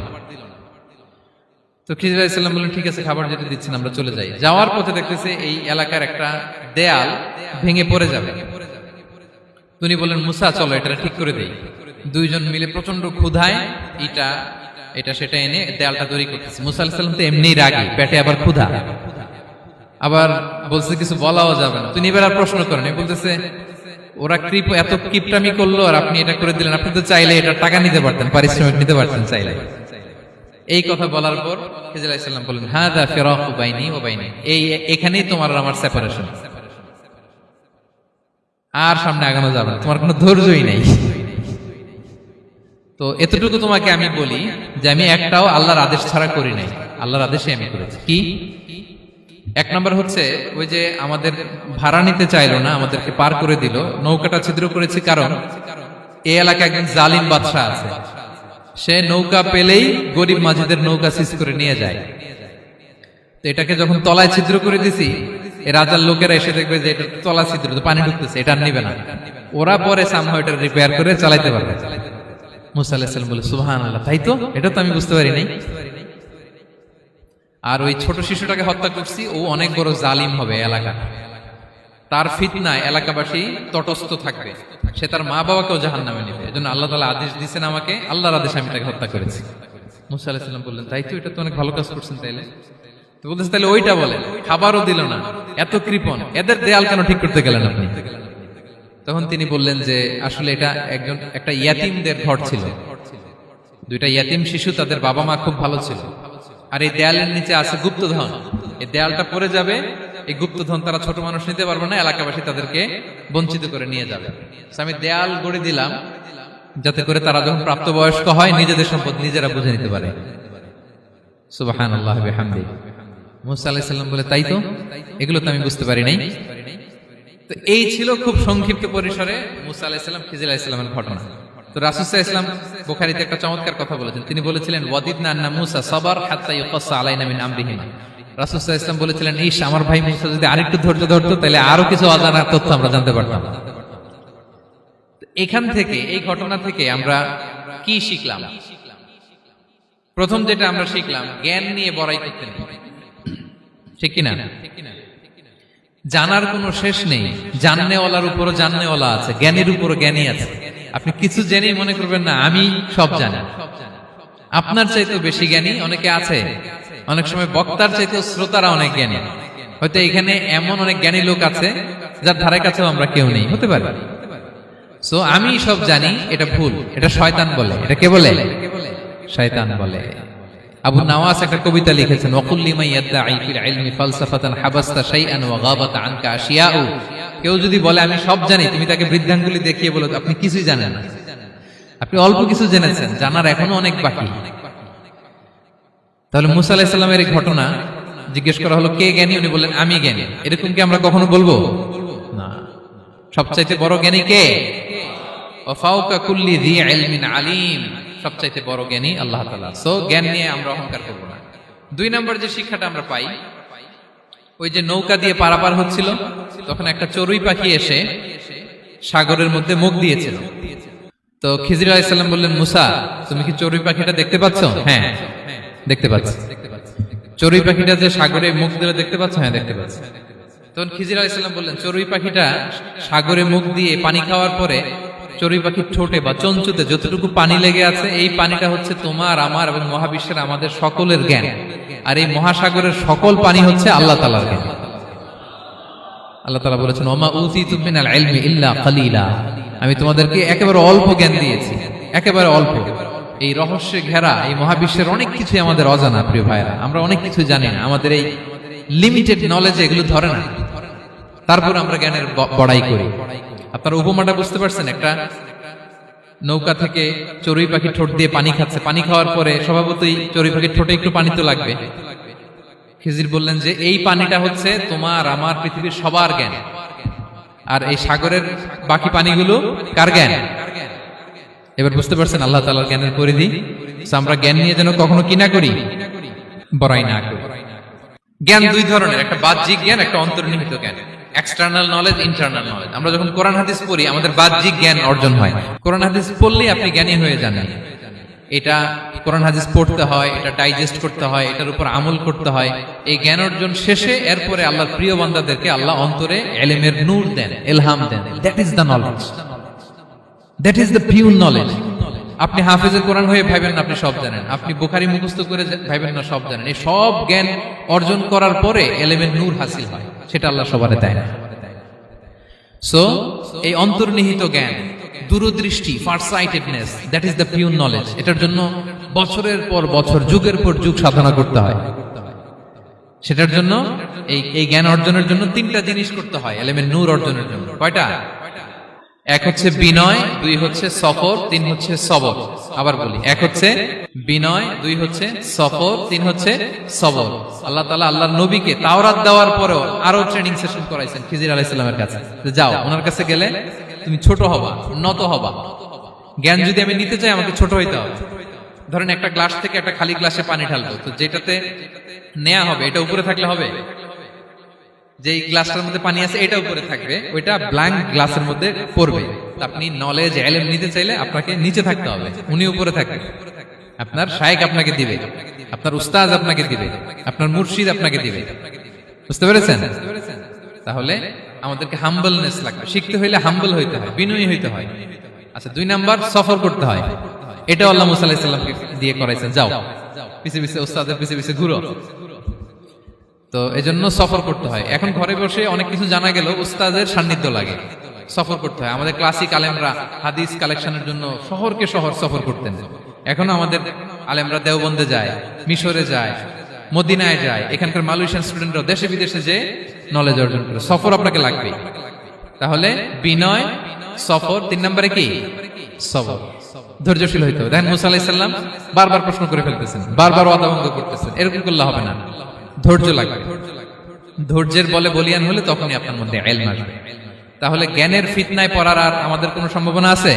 তো খিজির আলাইহিস সালাম বললেন ঠিক আছে, খাবার যেটা দিচ্ছেন আমরা চলে যাই। যাওয়ার পথে দেখতেছে এই এলাকার একটা দেয়াল ভেঙে পড়ে যাবে। তিনি বললেন মুসা চলো এটা ঠিক করে দেই। দুইজন মিলে প্রচন্ড ক্ষুধায় এটা সেটা এনে দেয়ালটা তৈরি করতেছে। মুসা আলাইহিস সালাম তো এমনিই রাগী, পেটে আবার ক্ষুধা, আবার বলছে কিছু বলাও যাবে না। তিনি এবার আর প্রশ্ন করেন, বলতেছে ওরা এত কিপটামি করলো আর আপনি এটা করে দিলেন, আপনি তো চাইলে এটা টাকা নিতে পারতেন, পারিশ্রমিক নিতে পারতেন চাইলে। এই কথা বলার পর খিজির আলাইহিস সালাম বললেন হাদা ফিরাকু বাইনি ওয়া বাইনি, এখানেই তোমার আর আমার সেপারেশন, আর সামনে আগানো যাবে না, তোমার কোনো ধৈর্যই নেই। তো এতটুকু তোমাকে আমি বলি যে আমি একটাও আল্লাহর আদেশ ছাড়া করি নাই, আল্লাহর আদেশে আমি করেছি। কি? এক নম্বর হচ্ছে ওই যে আমাদের ভাড়া নিতে চাইলো না, আমাদেরকে পার করে দিল, নৌকাটা ছিদ্র করেছি কারণ এই এলাকায় একজন জালিম বাদশা আছে, সে নৌকা পেলেই গরিব মাঝিদের নৌকা সিজ করে নিয়ে যায়। তো এটাকে যখন তলায় ছিদ্র করে দিছি, রাজার লোকেরা এসে দেখবে যে এটা তলা ছিদ্র, পানি ঢুকতেছে, এটা নিবে না, ওরা পরে সামহাও এটা রিপেয়ার করে চালাইতে পারবে। মুসা আলাইহিস সালাম বলে সুবহানাল্লাহ, তাই তো, এটা তো আমি বুঝতে পারি নাই। আর ওই ছোট শিশুটাকে হত্যা করছি, ও অনেক বড় জালিম হবে এলাকা, তার ফিতনায় এলাকাবাসী তটস্থ থাকবে, সে তার মা বাবাকেও জাহান্নামে নেবে। এজন্য আল্লাহ তাআলা আদেশ দিয়েছেন আমাকে, আল্লাহর আদেশে আমি তাকে হত্যা করেছি। মুসা আলাইহিস সালাম বললেন তাই তো, এটা তো অনেক ভালো কাজ করছেন। তাইলে তো বলতেছে তাহলে ওইটা বলেন, খাবারও দিল না, এত কৃপণ, এদের দেয়াল কেন ঠিক করতে গেলেন আপনি? তখন তিনি বললেন যে আসলে এটা একটা ইয়াতিমদের ঘর ছিল, দুইটা ইয়াতিম শিশু, তাদের বাবা মা খুব ভালো ছিল, আর এই দেয়ালের নিচে আছে গুপ্তধন, এই দেয়ালটা পড়ে যাবে, এই গুপ্তধন তারা ছোট মানুষ নিতে পারবে না, এলাকাবাসী তাদেরকে বঞ্চিত করে নিয়ে যাবে। আমি দেয়াল গড়ে দিলাম যাতে করে তারা যখন প্রাপ্তবয়স্ক হয় নিজেদের সম্পদ নিজেরা বুঝে নিতে পারে। সুবহানাল্লাহ বিহামদি। মুসা আলাইহিস সালাম বলে তাই তো, এগুলো তো আমি বুঝতে পারি নাই। তো এই ছিল খুব সংক্ষিপ্ত পরিসরে মুসা আলাইহিস সালাম খিজির আলাইহিস সালামের ঘটনা। তো রাসূল সাল্লাল্লাহু আলাইহি ওয়াসাল্লাম বুখারীতে একটা চমৎকার কথা বলেছেন, তিনি বলেছিলেন ওয়াদিদনা আন্না মুসা সাবার হাত্তা ইউকাসসা আলাইনা মিন আমরিহিমা। রাসূল সাল্লাল্লাহু আলাইহি ওয়াসাল্লাম বলেছিলেন ইস, আমার ভাই মুসা যদি আরেকটু ধৈর্য ধরতো তাহলে আরো কিছু অজানা তথ্য আমরা জানতে পারতাম। এখান থেকে, এই ঘটনা থেকে আমরা কি শিখলাম? প্রথম যেটা আমরা শিখলাম, জ্ঞান নিয়ে বড়াই করতে নেই, ঠিক কিনা? জানার কোনো শেষ নেই, জাননেওয়ালার উপরও জাননেওয়ালা আছে, জ্ঞানীর উপরও জ্ঞানী আছে। আপনি কিছু জেনেই মনে করবেন না আমি সব জানি, আপনার চাইতেও বেশি জ্ঞানী অনেকে আছে। অনেক সময় বক্তার চাইতেও শ্রোতারা অনেক জ্ঞানী। হয়তো এখানে এমন অনেক জ্ঞানী লোক আছে যার ধারে কাছেও আমরা কেউ নেই, হতে পারে। সো আমি সব জানি, এটা ভুল, এটা শয়তান বলে। এটা কে বলে? শয়তান বলে। আবু নাওয়াস একটা কবিতা লিখেছেন, ওয়াকুল্লি মান ইয়াদঈ ফিল ইলমি ফালসাফাতান হাবাসতা শাইআন ওয়া গাবাত আনকা আশিয়াউ। কেউ যদি বলে আমি সব জানি, তুমি তাকে বৃদ্ধাঙ্গুলি দেখিয়ে বলো আপনি কিছুই জানেন না, আপনি অল্প কিছু জেনেছেন, জানার এখনো অনেক বাকি। তাহলে মুসা আলাইহিস সালামের এই ঘটনা জিজ্ঞেস করা হলো কে জ্ঞানী, উনি বললেন আমি জ্ঞানী। এরকম কি আমরা কখনো বলবো না? সবচাইতে বড় জ্ঞানী কে? ওয়া ফাওকা কুল্লি যী ইলমিন আলিম, সবচাইতে বড় জ্ঞানী আল্লাহ তাআলা। সো জ্ঞান নিয়ে আমরা অহংকার করব না। দুই নম্বর যে শিক্ষাটা আমরা পাই, ওই যে নৌকা দিয়ে পারাপার হচ্ছিল, তখন একটা চড়ুই পাখি এসে সাগরের মধ্যে মুখ দিয়েছিল। তো খিজির আলাইহিস সালাম বললেন মুসা, তুমি কি চড়ুই পাখিটা দেখতে পাচ্ছ? হ্যাঁ দেখতে পাচ্ছি। চড়ুই পাখিটা যে সাগরে মুখ দিলে দেখতে পাচ্ছ? হ্যাঁ, দেখতে পাচ্ছ। তখন খিজির আলাইহিস সালাম বললেন, চড়ুই পাখিটা সাগরে মুখ দিয়ে পানি খাওয়ার পরে চড়ুই পাখির ঠোঁটে বা চঞ্চুতে যতটুকু পানি লেগে আছে, এই পানিটা হচ্ছে তোমার, আমার এবং মহাবিশ্বের আমাদের সকলের জ্ঞান। আর এই মহাসাগরের সকল পানি হচ্ছে আল্লাহ তাআলার জ্ঞান। আল্লাহ তাআলা বলেছেন, ওমা উতিতু মিনাল ইলমি ইল্লা কালিলা, আমি তোমাদেরকে একেবারে অল্প জ্ঞান দিয়েছি, একেবারে অল্প। এই রহস্যে ঘেরা এই মহাবিশ্বের অনেক কিছু আমাদের অজানা। প্রিয় ভাইরা, আমরা অনেক কিছু জানি না, আমাদের এই লিমিটেড নলেজ এগুলো ধরে না, তারপর আমরা জ্ঞানের বড়াই করি। আপনারা উপমাটা বুঝতে পারছেন? একটা নৌকা থেকে চড়ুই পাখি ঠোঁট দিয়ে পানি খাচ্ছে, পানি খাওয়ার পরে স্বভাবতই চড়ুই পাখির ঠোঁটে একটু পানি তো লাগবে। খিজির বললেন যে এই পানিটা হচ্ছে তোমার, আমার, পৃথিবীর সবার জ্ঞান। আর এই সাগরের বাকি পানিগুলো কার জ্ঞান? এবার বুঝতে পারছেন আল্লাহ তাআলার জ্ঞানের পরিধি। আমরা জ্ঞান নিয়ে যেন কখনো কি না করি, বড়াই না করি। জ্ঞান দুই ধরনের, একটা বাহ্যিক জ্ঞান, একটা অন্তর্নিহিত জ্ঞান। External knowledge, internal knowledge. আমরা যখন কোরআন হাদিস পড়ি আমাদের বাহ্যিক জ্ঞান অর্জন হয়। কোরআন হাদিস পড়লেই আপনি জ্ঞানী হয়ে যান। এটা কোরআন হাদিস পড়তে হয়, এটা ডাইজেস্ট করতে হয়, এটার উপর আমল করতে হয়। এই জ্ঞান অর্জন শেষে এরপরে আল্লাহর প্রিয় বান্দাদেরকে আল্লাহ অন্তরে ইলমের নূর দেন, ইলহাম দেন। That is the knowledge, that is the pure knowledge. আপনি হাফেজের কোরআন হয়ে ভাইবেন না আপনি সব জানেন, আপনি বুখারী মুখস্থ করে ভাইবেন না সব জানেন। এই সব জ্ঞান অর্জন করার পরে ইলমের নূর হাসিল হয়, সেটা আল্লাহ সবারে দেয় না। সো এই অন্তর্নিহিত জ্ঞান, দূরদৃষ্টি, farsightedness, that is the pure knowledge. এটার জন্য বছরের পর বছর, যুগের পর যুগ সাধনা করতে হয়। সেটার জন্য এই জ্ঞান অর্জনের জন্য তিনটা জিনিস করতে হয় ইলমের নূর অর্জনের জন্য। কয়টা? এক হচ্ছে বিনয়, দুই হচ্ছে সফর, তিন হচ্ছে সবর। আবার বলি, এক হচ্ছে বিনয়, দুই হচ্ছে সফর, তিন হচ্ছে সবর। আল্লাহ তাআলা আল্লাহর নবীকে তাওরাত দেওয়ার পরেও আরো ট্রেনিং সেশন করাইছেন খিজির আলাইহিস সালামের কাছে। যাও, ওনার কাছে গেলে তুমি ছোট হবা, নত হবা। জ্ঞান যদি আমি নিতে চাই আমাকে ছোট হইতে হবে। ধরেন একটা গ্লাস থেকে একটা খালি গ্লাসে পানি ঢালবো, তো যেটাতে নেওয়া হবে এটা উপরে থাকলে হবে? যে গ্লাসটার মধ্যে পানি আছে এটা উপরে থাকবে, ওইটা ব্ল্যাঙ্ক গ্লাসের মধ্যে পড়বে। আপনি নলেজ, ইলম নিতে চাইলে আপনাকে নিচে থাকতে হবে, উনি উপরে থাকবে। আপনার শায়েখ আপনাকে দিবে, আপনার উস্তাদ আপনাকে দিবে, আপনার মুর্শিদ আপনাকে দিবে। বুঝতে পেরেছেন? তাহলে আমাদেরকে হাম্বলনেস লাগবে। শিখতে হইলে হাম্বল হইতে হয়, বিনয়ী হইতে হয়। আচ্ছা, দুই নাম্বার সফর করতে হয়। এটাও আল্লাহ মুসা আলাইহিস সালামকে দিয়ে করাইছেন, যাও পিছে পিছে উস্তাদের পিছে পিছে ঘুরো। তো এজন্য সফর করতে হয়। এখন ঘরে বসে অনেক কিছু জানা গেল, উস্তাদের সান্নিধ্য লাগে, সফর করতে হয়। আমাদের ক্লাসিক আলেমরা হাদিস কালেকশনের জন্য শহরকে শহর সফর করতেন। এখনো আমাদের আলেমরা দেওবন্দে যায়, মিশরে যায়, মদিনায় যায়। এখানকার মালয়েশিয়ান স্টুডেন্টরা দেশে বিদেশে যে নলেজ অর্জন করে। সফর আপনাকে লাগবে। তাহলে বিনয়, সফর, তিন নম্বরে কি? সবর। ধৈর্যশীল হইতে হবে। দেখেন মুসা আলাইহিস সালাম বারবার প্রশ্ন করে ফেলতেছেন, বারবার ওয়াদা ভঙ্গ করতেছেন। এরকম করলে হবে না, ধৈর্য লাগবে। ধৈর্যের বলে বলিয়ান হলে তখনই আপনার মধ্যে ইলম আসবে। তাহলে জ্ঞানের ফিতনায় পড়ার আর আমাদের কোনো সম্ভাবনা আছে?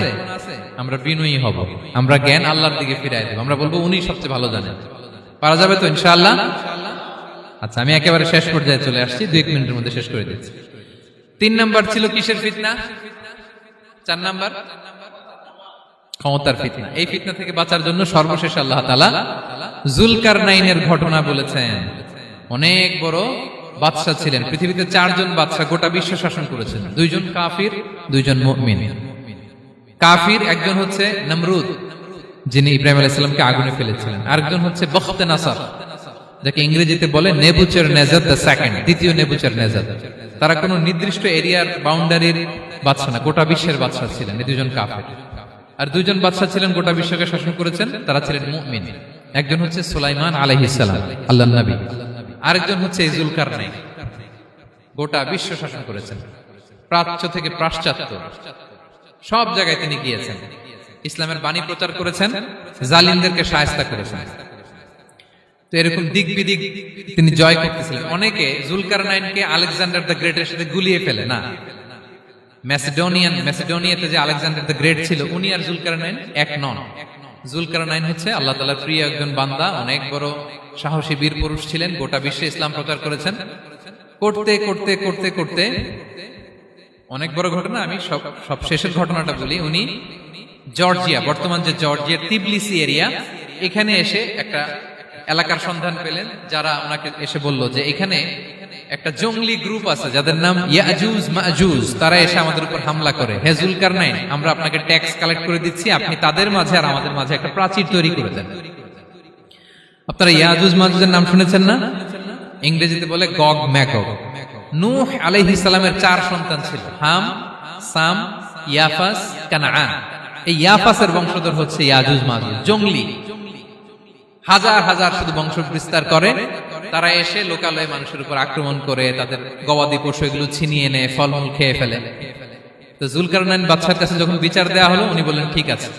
আমরা বিনয়ী হব, আমরা জ্ঞান আল্লাহর দিকে ফিরাই দেব। আমরা বলবো উনি সবচেয়ে ভালো জানেন। পারা যাবে তো ইনশাআল্লাহ? আচ্ছা, আমি একেবারে শেষ পর্যায়ে চলে আসছি, 2 মিনিটের মধ্যে শেষ করে দিচ্ছি। 3 নাম্বার ছিল কিসের ফিতনা? 4 নাম্বার ক্ষমতার ফিতনা। এই ফিতনা থেকে বাঁচার জন্য সর্বশেষ আল্লাহ তাআলা যুলকারনাইনের ঘটনা বলেছেন। অনেক বড় বাদশা ছিলেন। পৃথিবীতে 4 জন বাদশা গোটা বিশ্ব শাসন করেছেন। 2 জন কাফির, 2 জন মুমিন। কাফির একজন হচ্ছে নমরুদ, যিনি ইব্রাহিম আলাইহিস সালামকে আগুনে ফেলেছিলেন। আরেকজন হচ্ছে বখতে নাসার, যাকে ইংরেজিতে বলে নেবুচারনেজার দ্য সেকেন্ড, দ্বিতীয় নেবুচারনেজার। তারা কোনো নির্দিষ্ট এরিয়ার বাউন্ডারির বাদশা না, গোটা বিশ্বের বাদশা ছিলেন। এই 2 জন কাফির। আর 2 জন বাদশা ছিলেন গোটা বিশ্বকে শাসন করেছেন, তারা ছিলেন মুমিন। একজন হচ্ছে সুলাইমান আলাইহিস সালাম, আল্লাহর নবী। আরেকজন হচ্ছে যুলকারনাইন, গোটা বিশ্ব শাসন করেছেন। প্রাচ্য থেকে পাশ্চাত্য সব জায়গায় তিনি গিয়েছেন, ইসলামের বাণী প্রচার করেছেন, জালিমদেরকে শায়েস্তা করেছেন। তো এরকম দিক বিদিক তিনি জয় করতেছিলেন। অনেকে যুলকারনাইনকে আলেকজান্ডার দ্য গ্রেটের সাথে গুলিয়ে ফেলে না। ম্যাসিডোনিয়াতে যে আলেকজান্ডার দ্য গ্রেট ছিল, উনি আর যুলকারনাইন এক নন। যুলকারনাইন হচ্ছে আল্লাহ তাআলার প্রিয় একজন বান্দা, অনেক বড় সাহসী বীর পুরুষ ছিলেন, গোটা বিশ্বে ইসলাম প্রচার করেছেন। করতে করতে করতে করতে অনেক বড় ঘটনা, আমি সব শেষের ঘটনাটা বলি। উনি জর্জিয়া, বর্তমান যে জর্জিয়ার তিবলিসি এরিয়া, এখানে এসে একটা এলাকার সন্ধান পেলেন, যারা ওনাকে এসে বলল যে এখানে একটা জঙ্গলি গ্রুপ আছে যাদের নাম ইয়াজুজ মাজুজ, তারা এসে আমাদের উপর হামলা করে। হে জুলকারনাইন, আমরা আপনাকে ট্যাক্স কালেক্ট করে দিচ্ছি, আপনি তাদের মাঝে আর আমাদের মাঝে একটা প্রাচীর তৈরি করে দেন। আপনারা ইয়াজুজ মাজুজের নাম শুনেছেন না? ইংরেজিতে বলে গগ ম্যাগগ। নূহ আলাইহিস সালামের 4 সন্তান ছিল, হাম, সাম, ইয়াফাস, কানাআন। এই ইয়াফাসের বংশধর হচ্ছে ইয়াজুজ মাজুজ, জঙ্গলি, হাজার হাজার শুধু বংশ বিস্তার করে। তারা এসে লোকালয়ে মানুষের উপর আক্রমণ করে, তাদের গবাদি পশু এগুলো ছিনিয়ে নেয়, ফলমূল খেয়ে ফেলে। তো জুলকারনাইন বাদশার কাছে যখন বিচার দেওয়া হলো, উনি বললেন ঠিক আছে,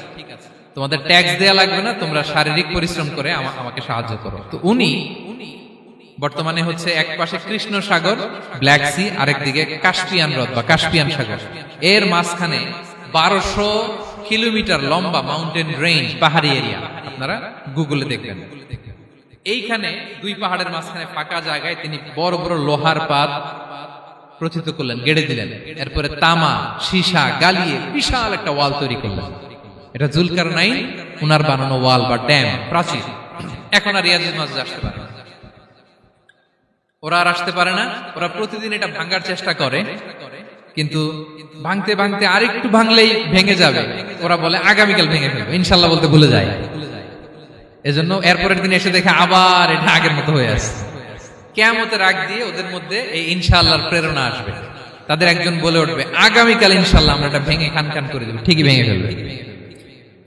তোমাদের ট্যাক্স দেয়া লাগবে না, তোমরা শারীরিক পরিশ্রম করে আমাকে সাহায্য করো। তো উনি বর্তমানে হচ্ছে এক পাশে কৃষ্ণ সাগর, ব্ল্যাক সি, আরেকদিকে কাস্পিয়ান হ্রদ বা কাস্পিয়ান সাগর, এর মাঝখানে 1200 কিলোমিটার লম্বা মাউন্টেন রেঞ্জ, পাহাড়ি এরিয়া, আপনারা গুগলে দেখবেন। এইখানে 2 পাহাড়ের মাঝখানে ফাঁকা জায়গায় তিনি বড় বড় লোহার পাত প্রথিত করলেন, গেড়ে দিলেন। এরপরে তামা, সীসা গালিয়ে বিশাল একটা ওয়াল তৈরি করলেন। এটা জুলকারনাইন উনার বানানো ওয়াল বা ড্যাম, প্রাচীর। এখন আর ইয়াজুজ মাজুজ আসতে পারে না, ওরা আর আসতে পারে না। ওরা প্রতিদিন এটা ভাঙার চেষ্টা করে, কিন্তু ভাঙতে ভাঙতে আরেকটু ভাঙলেই ভেঙে যাবে। ওরা বলে আগামীকাল ভেঙে ফেলবে, ইনশাল্লাহ বলতে ভুলে যায়। এজন্য এরপরের দিন এসে দেখে আবার এটা আগের মতো হয়ে আছে। কিয়ামতের আগ দিয়ে ওদের মধ্যে এই ইনশাআল্লাহর প্রেরণা আসবে। তাদের একজন বলে উঠবে আগামীকাল ইনশাআল্লাহ আমরা এটা ভেঙে খান খান করে দেব, ঠিকই ভেঙে ফেলবে।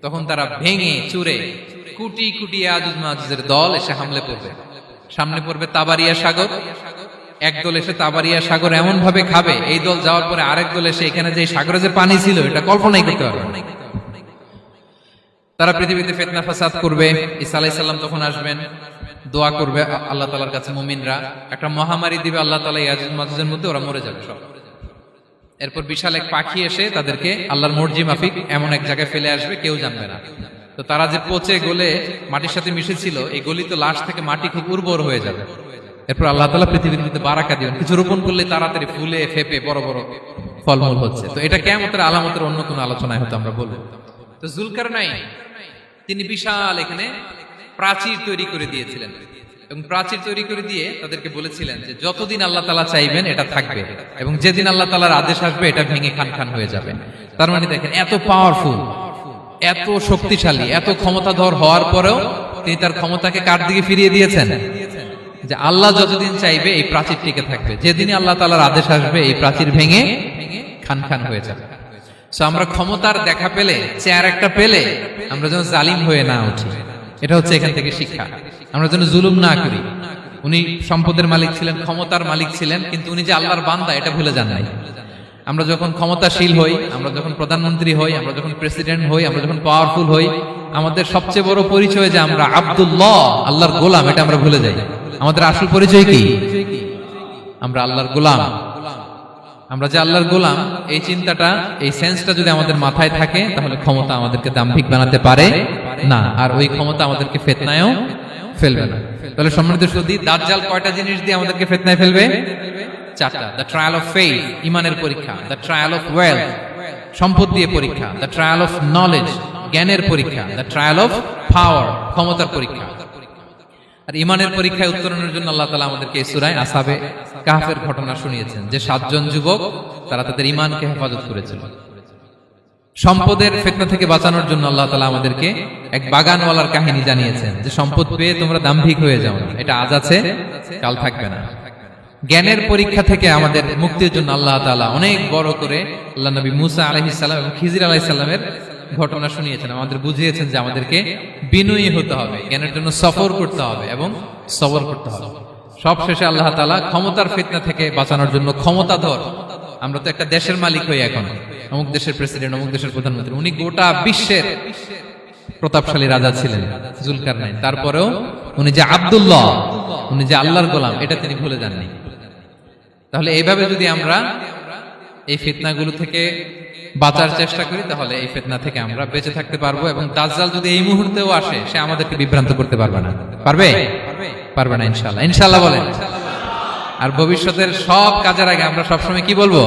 তখন তারা ভেঙে চুরে কোটি কোটি ইয়াজুজ মাজুজের দল এসে হামলে পড়বে। সামনে পড়বে তাবারিয়া সাগর, একদল এসে তাবারিয়া সাগর এমন ভাবে খাবে, এই দল যাওয়ার পরে আরেক দল এসে এখানে যে সাগরে যে পানি ছিল এটা কল্পনাই করতে পারবে না। তারা পৃথিবীতে ফিতনা ফাসাদ করবে। ঈসা আলাইহিস সালাম তখন আসবেন, দোয়া করবে আল্লাহ তাআলার কাছে মুমিনরা, একটা মহামারী দিবে আল্লাহ তাআলা ইয়াজুজ মাজুজের মধ্যে, ওরা মরে যাবে সব। এরপর বিশাল এক পাখি এসে তাদেরকে আল্লাহর মর্জি মাফিক এমন এক জায়গায় ফেলে আসবে, কেউ জানবে না। তো তারা যে পচে গলে মাটির সাথে মিশেছিল, এই গলিত লাশ থেকে মাটি খুব উর্বর হয়ে যাবে। এরপর আল্লাহ তাআলা পৃথিবীর মধ্যে বারাকা দিবেন, কিছু রোপণ করলে তাড়াতাড়ি ফুলে ফেপে বড় বড় ফলমূল হচ্ছে। তো এটা কিয়ামতের আলামতের অন্য কোনো আলোচনায় হয়তো আমরা বলবো। তো জুলকারনাইন তিনি বিশাল এখানে প্রাচীর তৈরি করে দিয়েছিলেন, এবং প্রাচীর তৈরি করে দিয়ে তাদেরকে বলেছিলেন যে যতদিন আল্লাহ তাআলা চাইবেন এটা থাকবে, এবং যেদিন আল্লাহ তাআলার আদেশ আসবে এটা ভেঙে খান খান হয়ে যাবে। তার মানে দেখেন, এত পাওয়ারফুল, এত শক্তিশালী, এত ক্ষমতাধর হওয়ার পরেও তিনি তার ক্ষমতাকে কার দিকে ফিরিয়ে দিয়েছেন? যে আল্লাহ যতদিন চাইবে এই প্রাচীর টিকে থাকবে, যেদিনই আল্লাহ তাআলার আদেশ আসবে এই প্রাচীর ভেঙে খান খান হয়ে যাবে। সো আমরা ক্ষমতার দেখা পেলে, চেয়ার একটা পেলে, আমরা যেন জালিম হয়ে না উঠি, এটা হচ্ছে এখান থেকে শিক্ষা। আমরা যেন জুলুম না করি। উনি সম্পদের মালিক ছিলেন, ক্ষমতার মালিক ছিলেন, কিন্তু উনি যে আল্লাহর বান্দা এটা ভুলে যান নাই। আমরা যখন ক্ষমতাশীল হই, আমরা যখন প্রধানমন্ত্রী হই, আমরা যখন প্রেসিডেন্ট হই, আমরা যখন পাওয়ারফুল হই, আমাদের সবচেয়ে বড় পরিচয় যে আমরা আব্দুল্লাহ, আল্লাহর গোলাম, এটা আমরা ভুলে যাই। আমাদের আসল পরিচয় কি? আমরা আল্লাহর গোলাম। আমরা যে আল্লাহর গোলাম, এই চিন্তাটা, এই সেন্সটা যদি আমাদের মাথায় থাকে, তাহলে ক্ষমতা আমাদেরকে দাম্ভিক বানাতে পারে না, আর ওই ক্ষমতা আমাদেরকে ফিতনায়ও ফেলবে না। তাহলে সম্মানিত সুধী, দাজ্জাল কয়টা জিনিস দিয়ে আমাদেরকে ফিতনায় ফেলবে? 4টা। দ্য ট্রায়াল অফ ফেইথ, ইমানের পরীক্ষা; দ্য ট্রায়াল অফ ওয়েলথ, সম্পদ দিয়ে পরীক্ষা; দ্য ট্রায়াল অফ নলেজ, জ্ঞানের পরীক্ষা; দ্য ট্রায়াল অফ পাওয়ার, ক্ষমতার পরীক্ষা। আর ইমানের পরীক্ষায় উত্তরণের জন্য আল্লাহ তাআলা আমাদেরকে এই সূরায় আসহাবে কাহফের ঘটনা শুনিয়েছেন, যে 7 জন যুবক তারা তাদের ইমানকে হেফাজত করেছিল। সম্পদের ফিতনা থেকে বাঁচানোর জন্য আল্লাহ তাআলা আমাদেরকে এক বাগানওয়ালার কাহিনী জানিয়েছেন, যে সম্পদ পেয়ে তোমরা দাম্ভিক হয়ে যাও না, এটা আজ আছে কাল থাকবে না। জ্ঞানের পরীক্ষা থেকে আমাদের মুক্তির জন্য আল্লাহ তাআলা অনেক বড় করে আল্লাহ নবী মুসা আলাইহিস সালাম এবং খিজির আলাইহিস সালামের ঘটনা শুনিয়েছেন, আমাদের বুঝিয়েছেন যে আমাদেরকে বিনয়ী হতে হবে, জ্ঞানের জন্য সফর করতে হবে এবং সবর করতে হবে। সব শেষে আল্লাহ তাআলা ক্ষমতার ফিতনা থেকে বাঁচানোর জন্য ক্ষমতাধর, আমরা তো একটা দেশের মালিক হই এখন, অমুক দেশের প্রেসিডেন্ট, অমুক দেশের প্রধানমন্ত্রী, উনি গোটা বিশ্বের প্রতাপশালী রাজা ছিলেন জুলকারনাইন। তারপরেও উনি যে আব্দুল্লাহ, উনি যে আল্লাহর গোলাম, এটা তিনি ভুলে যাননি। তাহলে এইভাবে যদি আমরা এই ফিতনাগুলো থেকে বাঁচার চেষ্টা করি, তাহলে এই ফিতনা থেকে আমরা বেঁচে থাকতে পারবো। এবং দাজ্জাল যদি এই মুহূর্তেও আসে, সে আমাদেরকে বিভ্রান্ত করতে পারবে না। পারবে? পারবে না ইনশাআল্লাহ। ইনশাআল্লাহ বলেন। আর ভবিষ্যতের সব কাজের আগে আমরা সবসময় কি বলবো?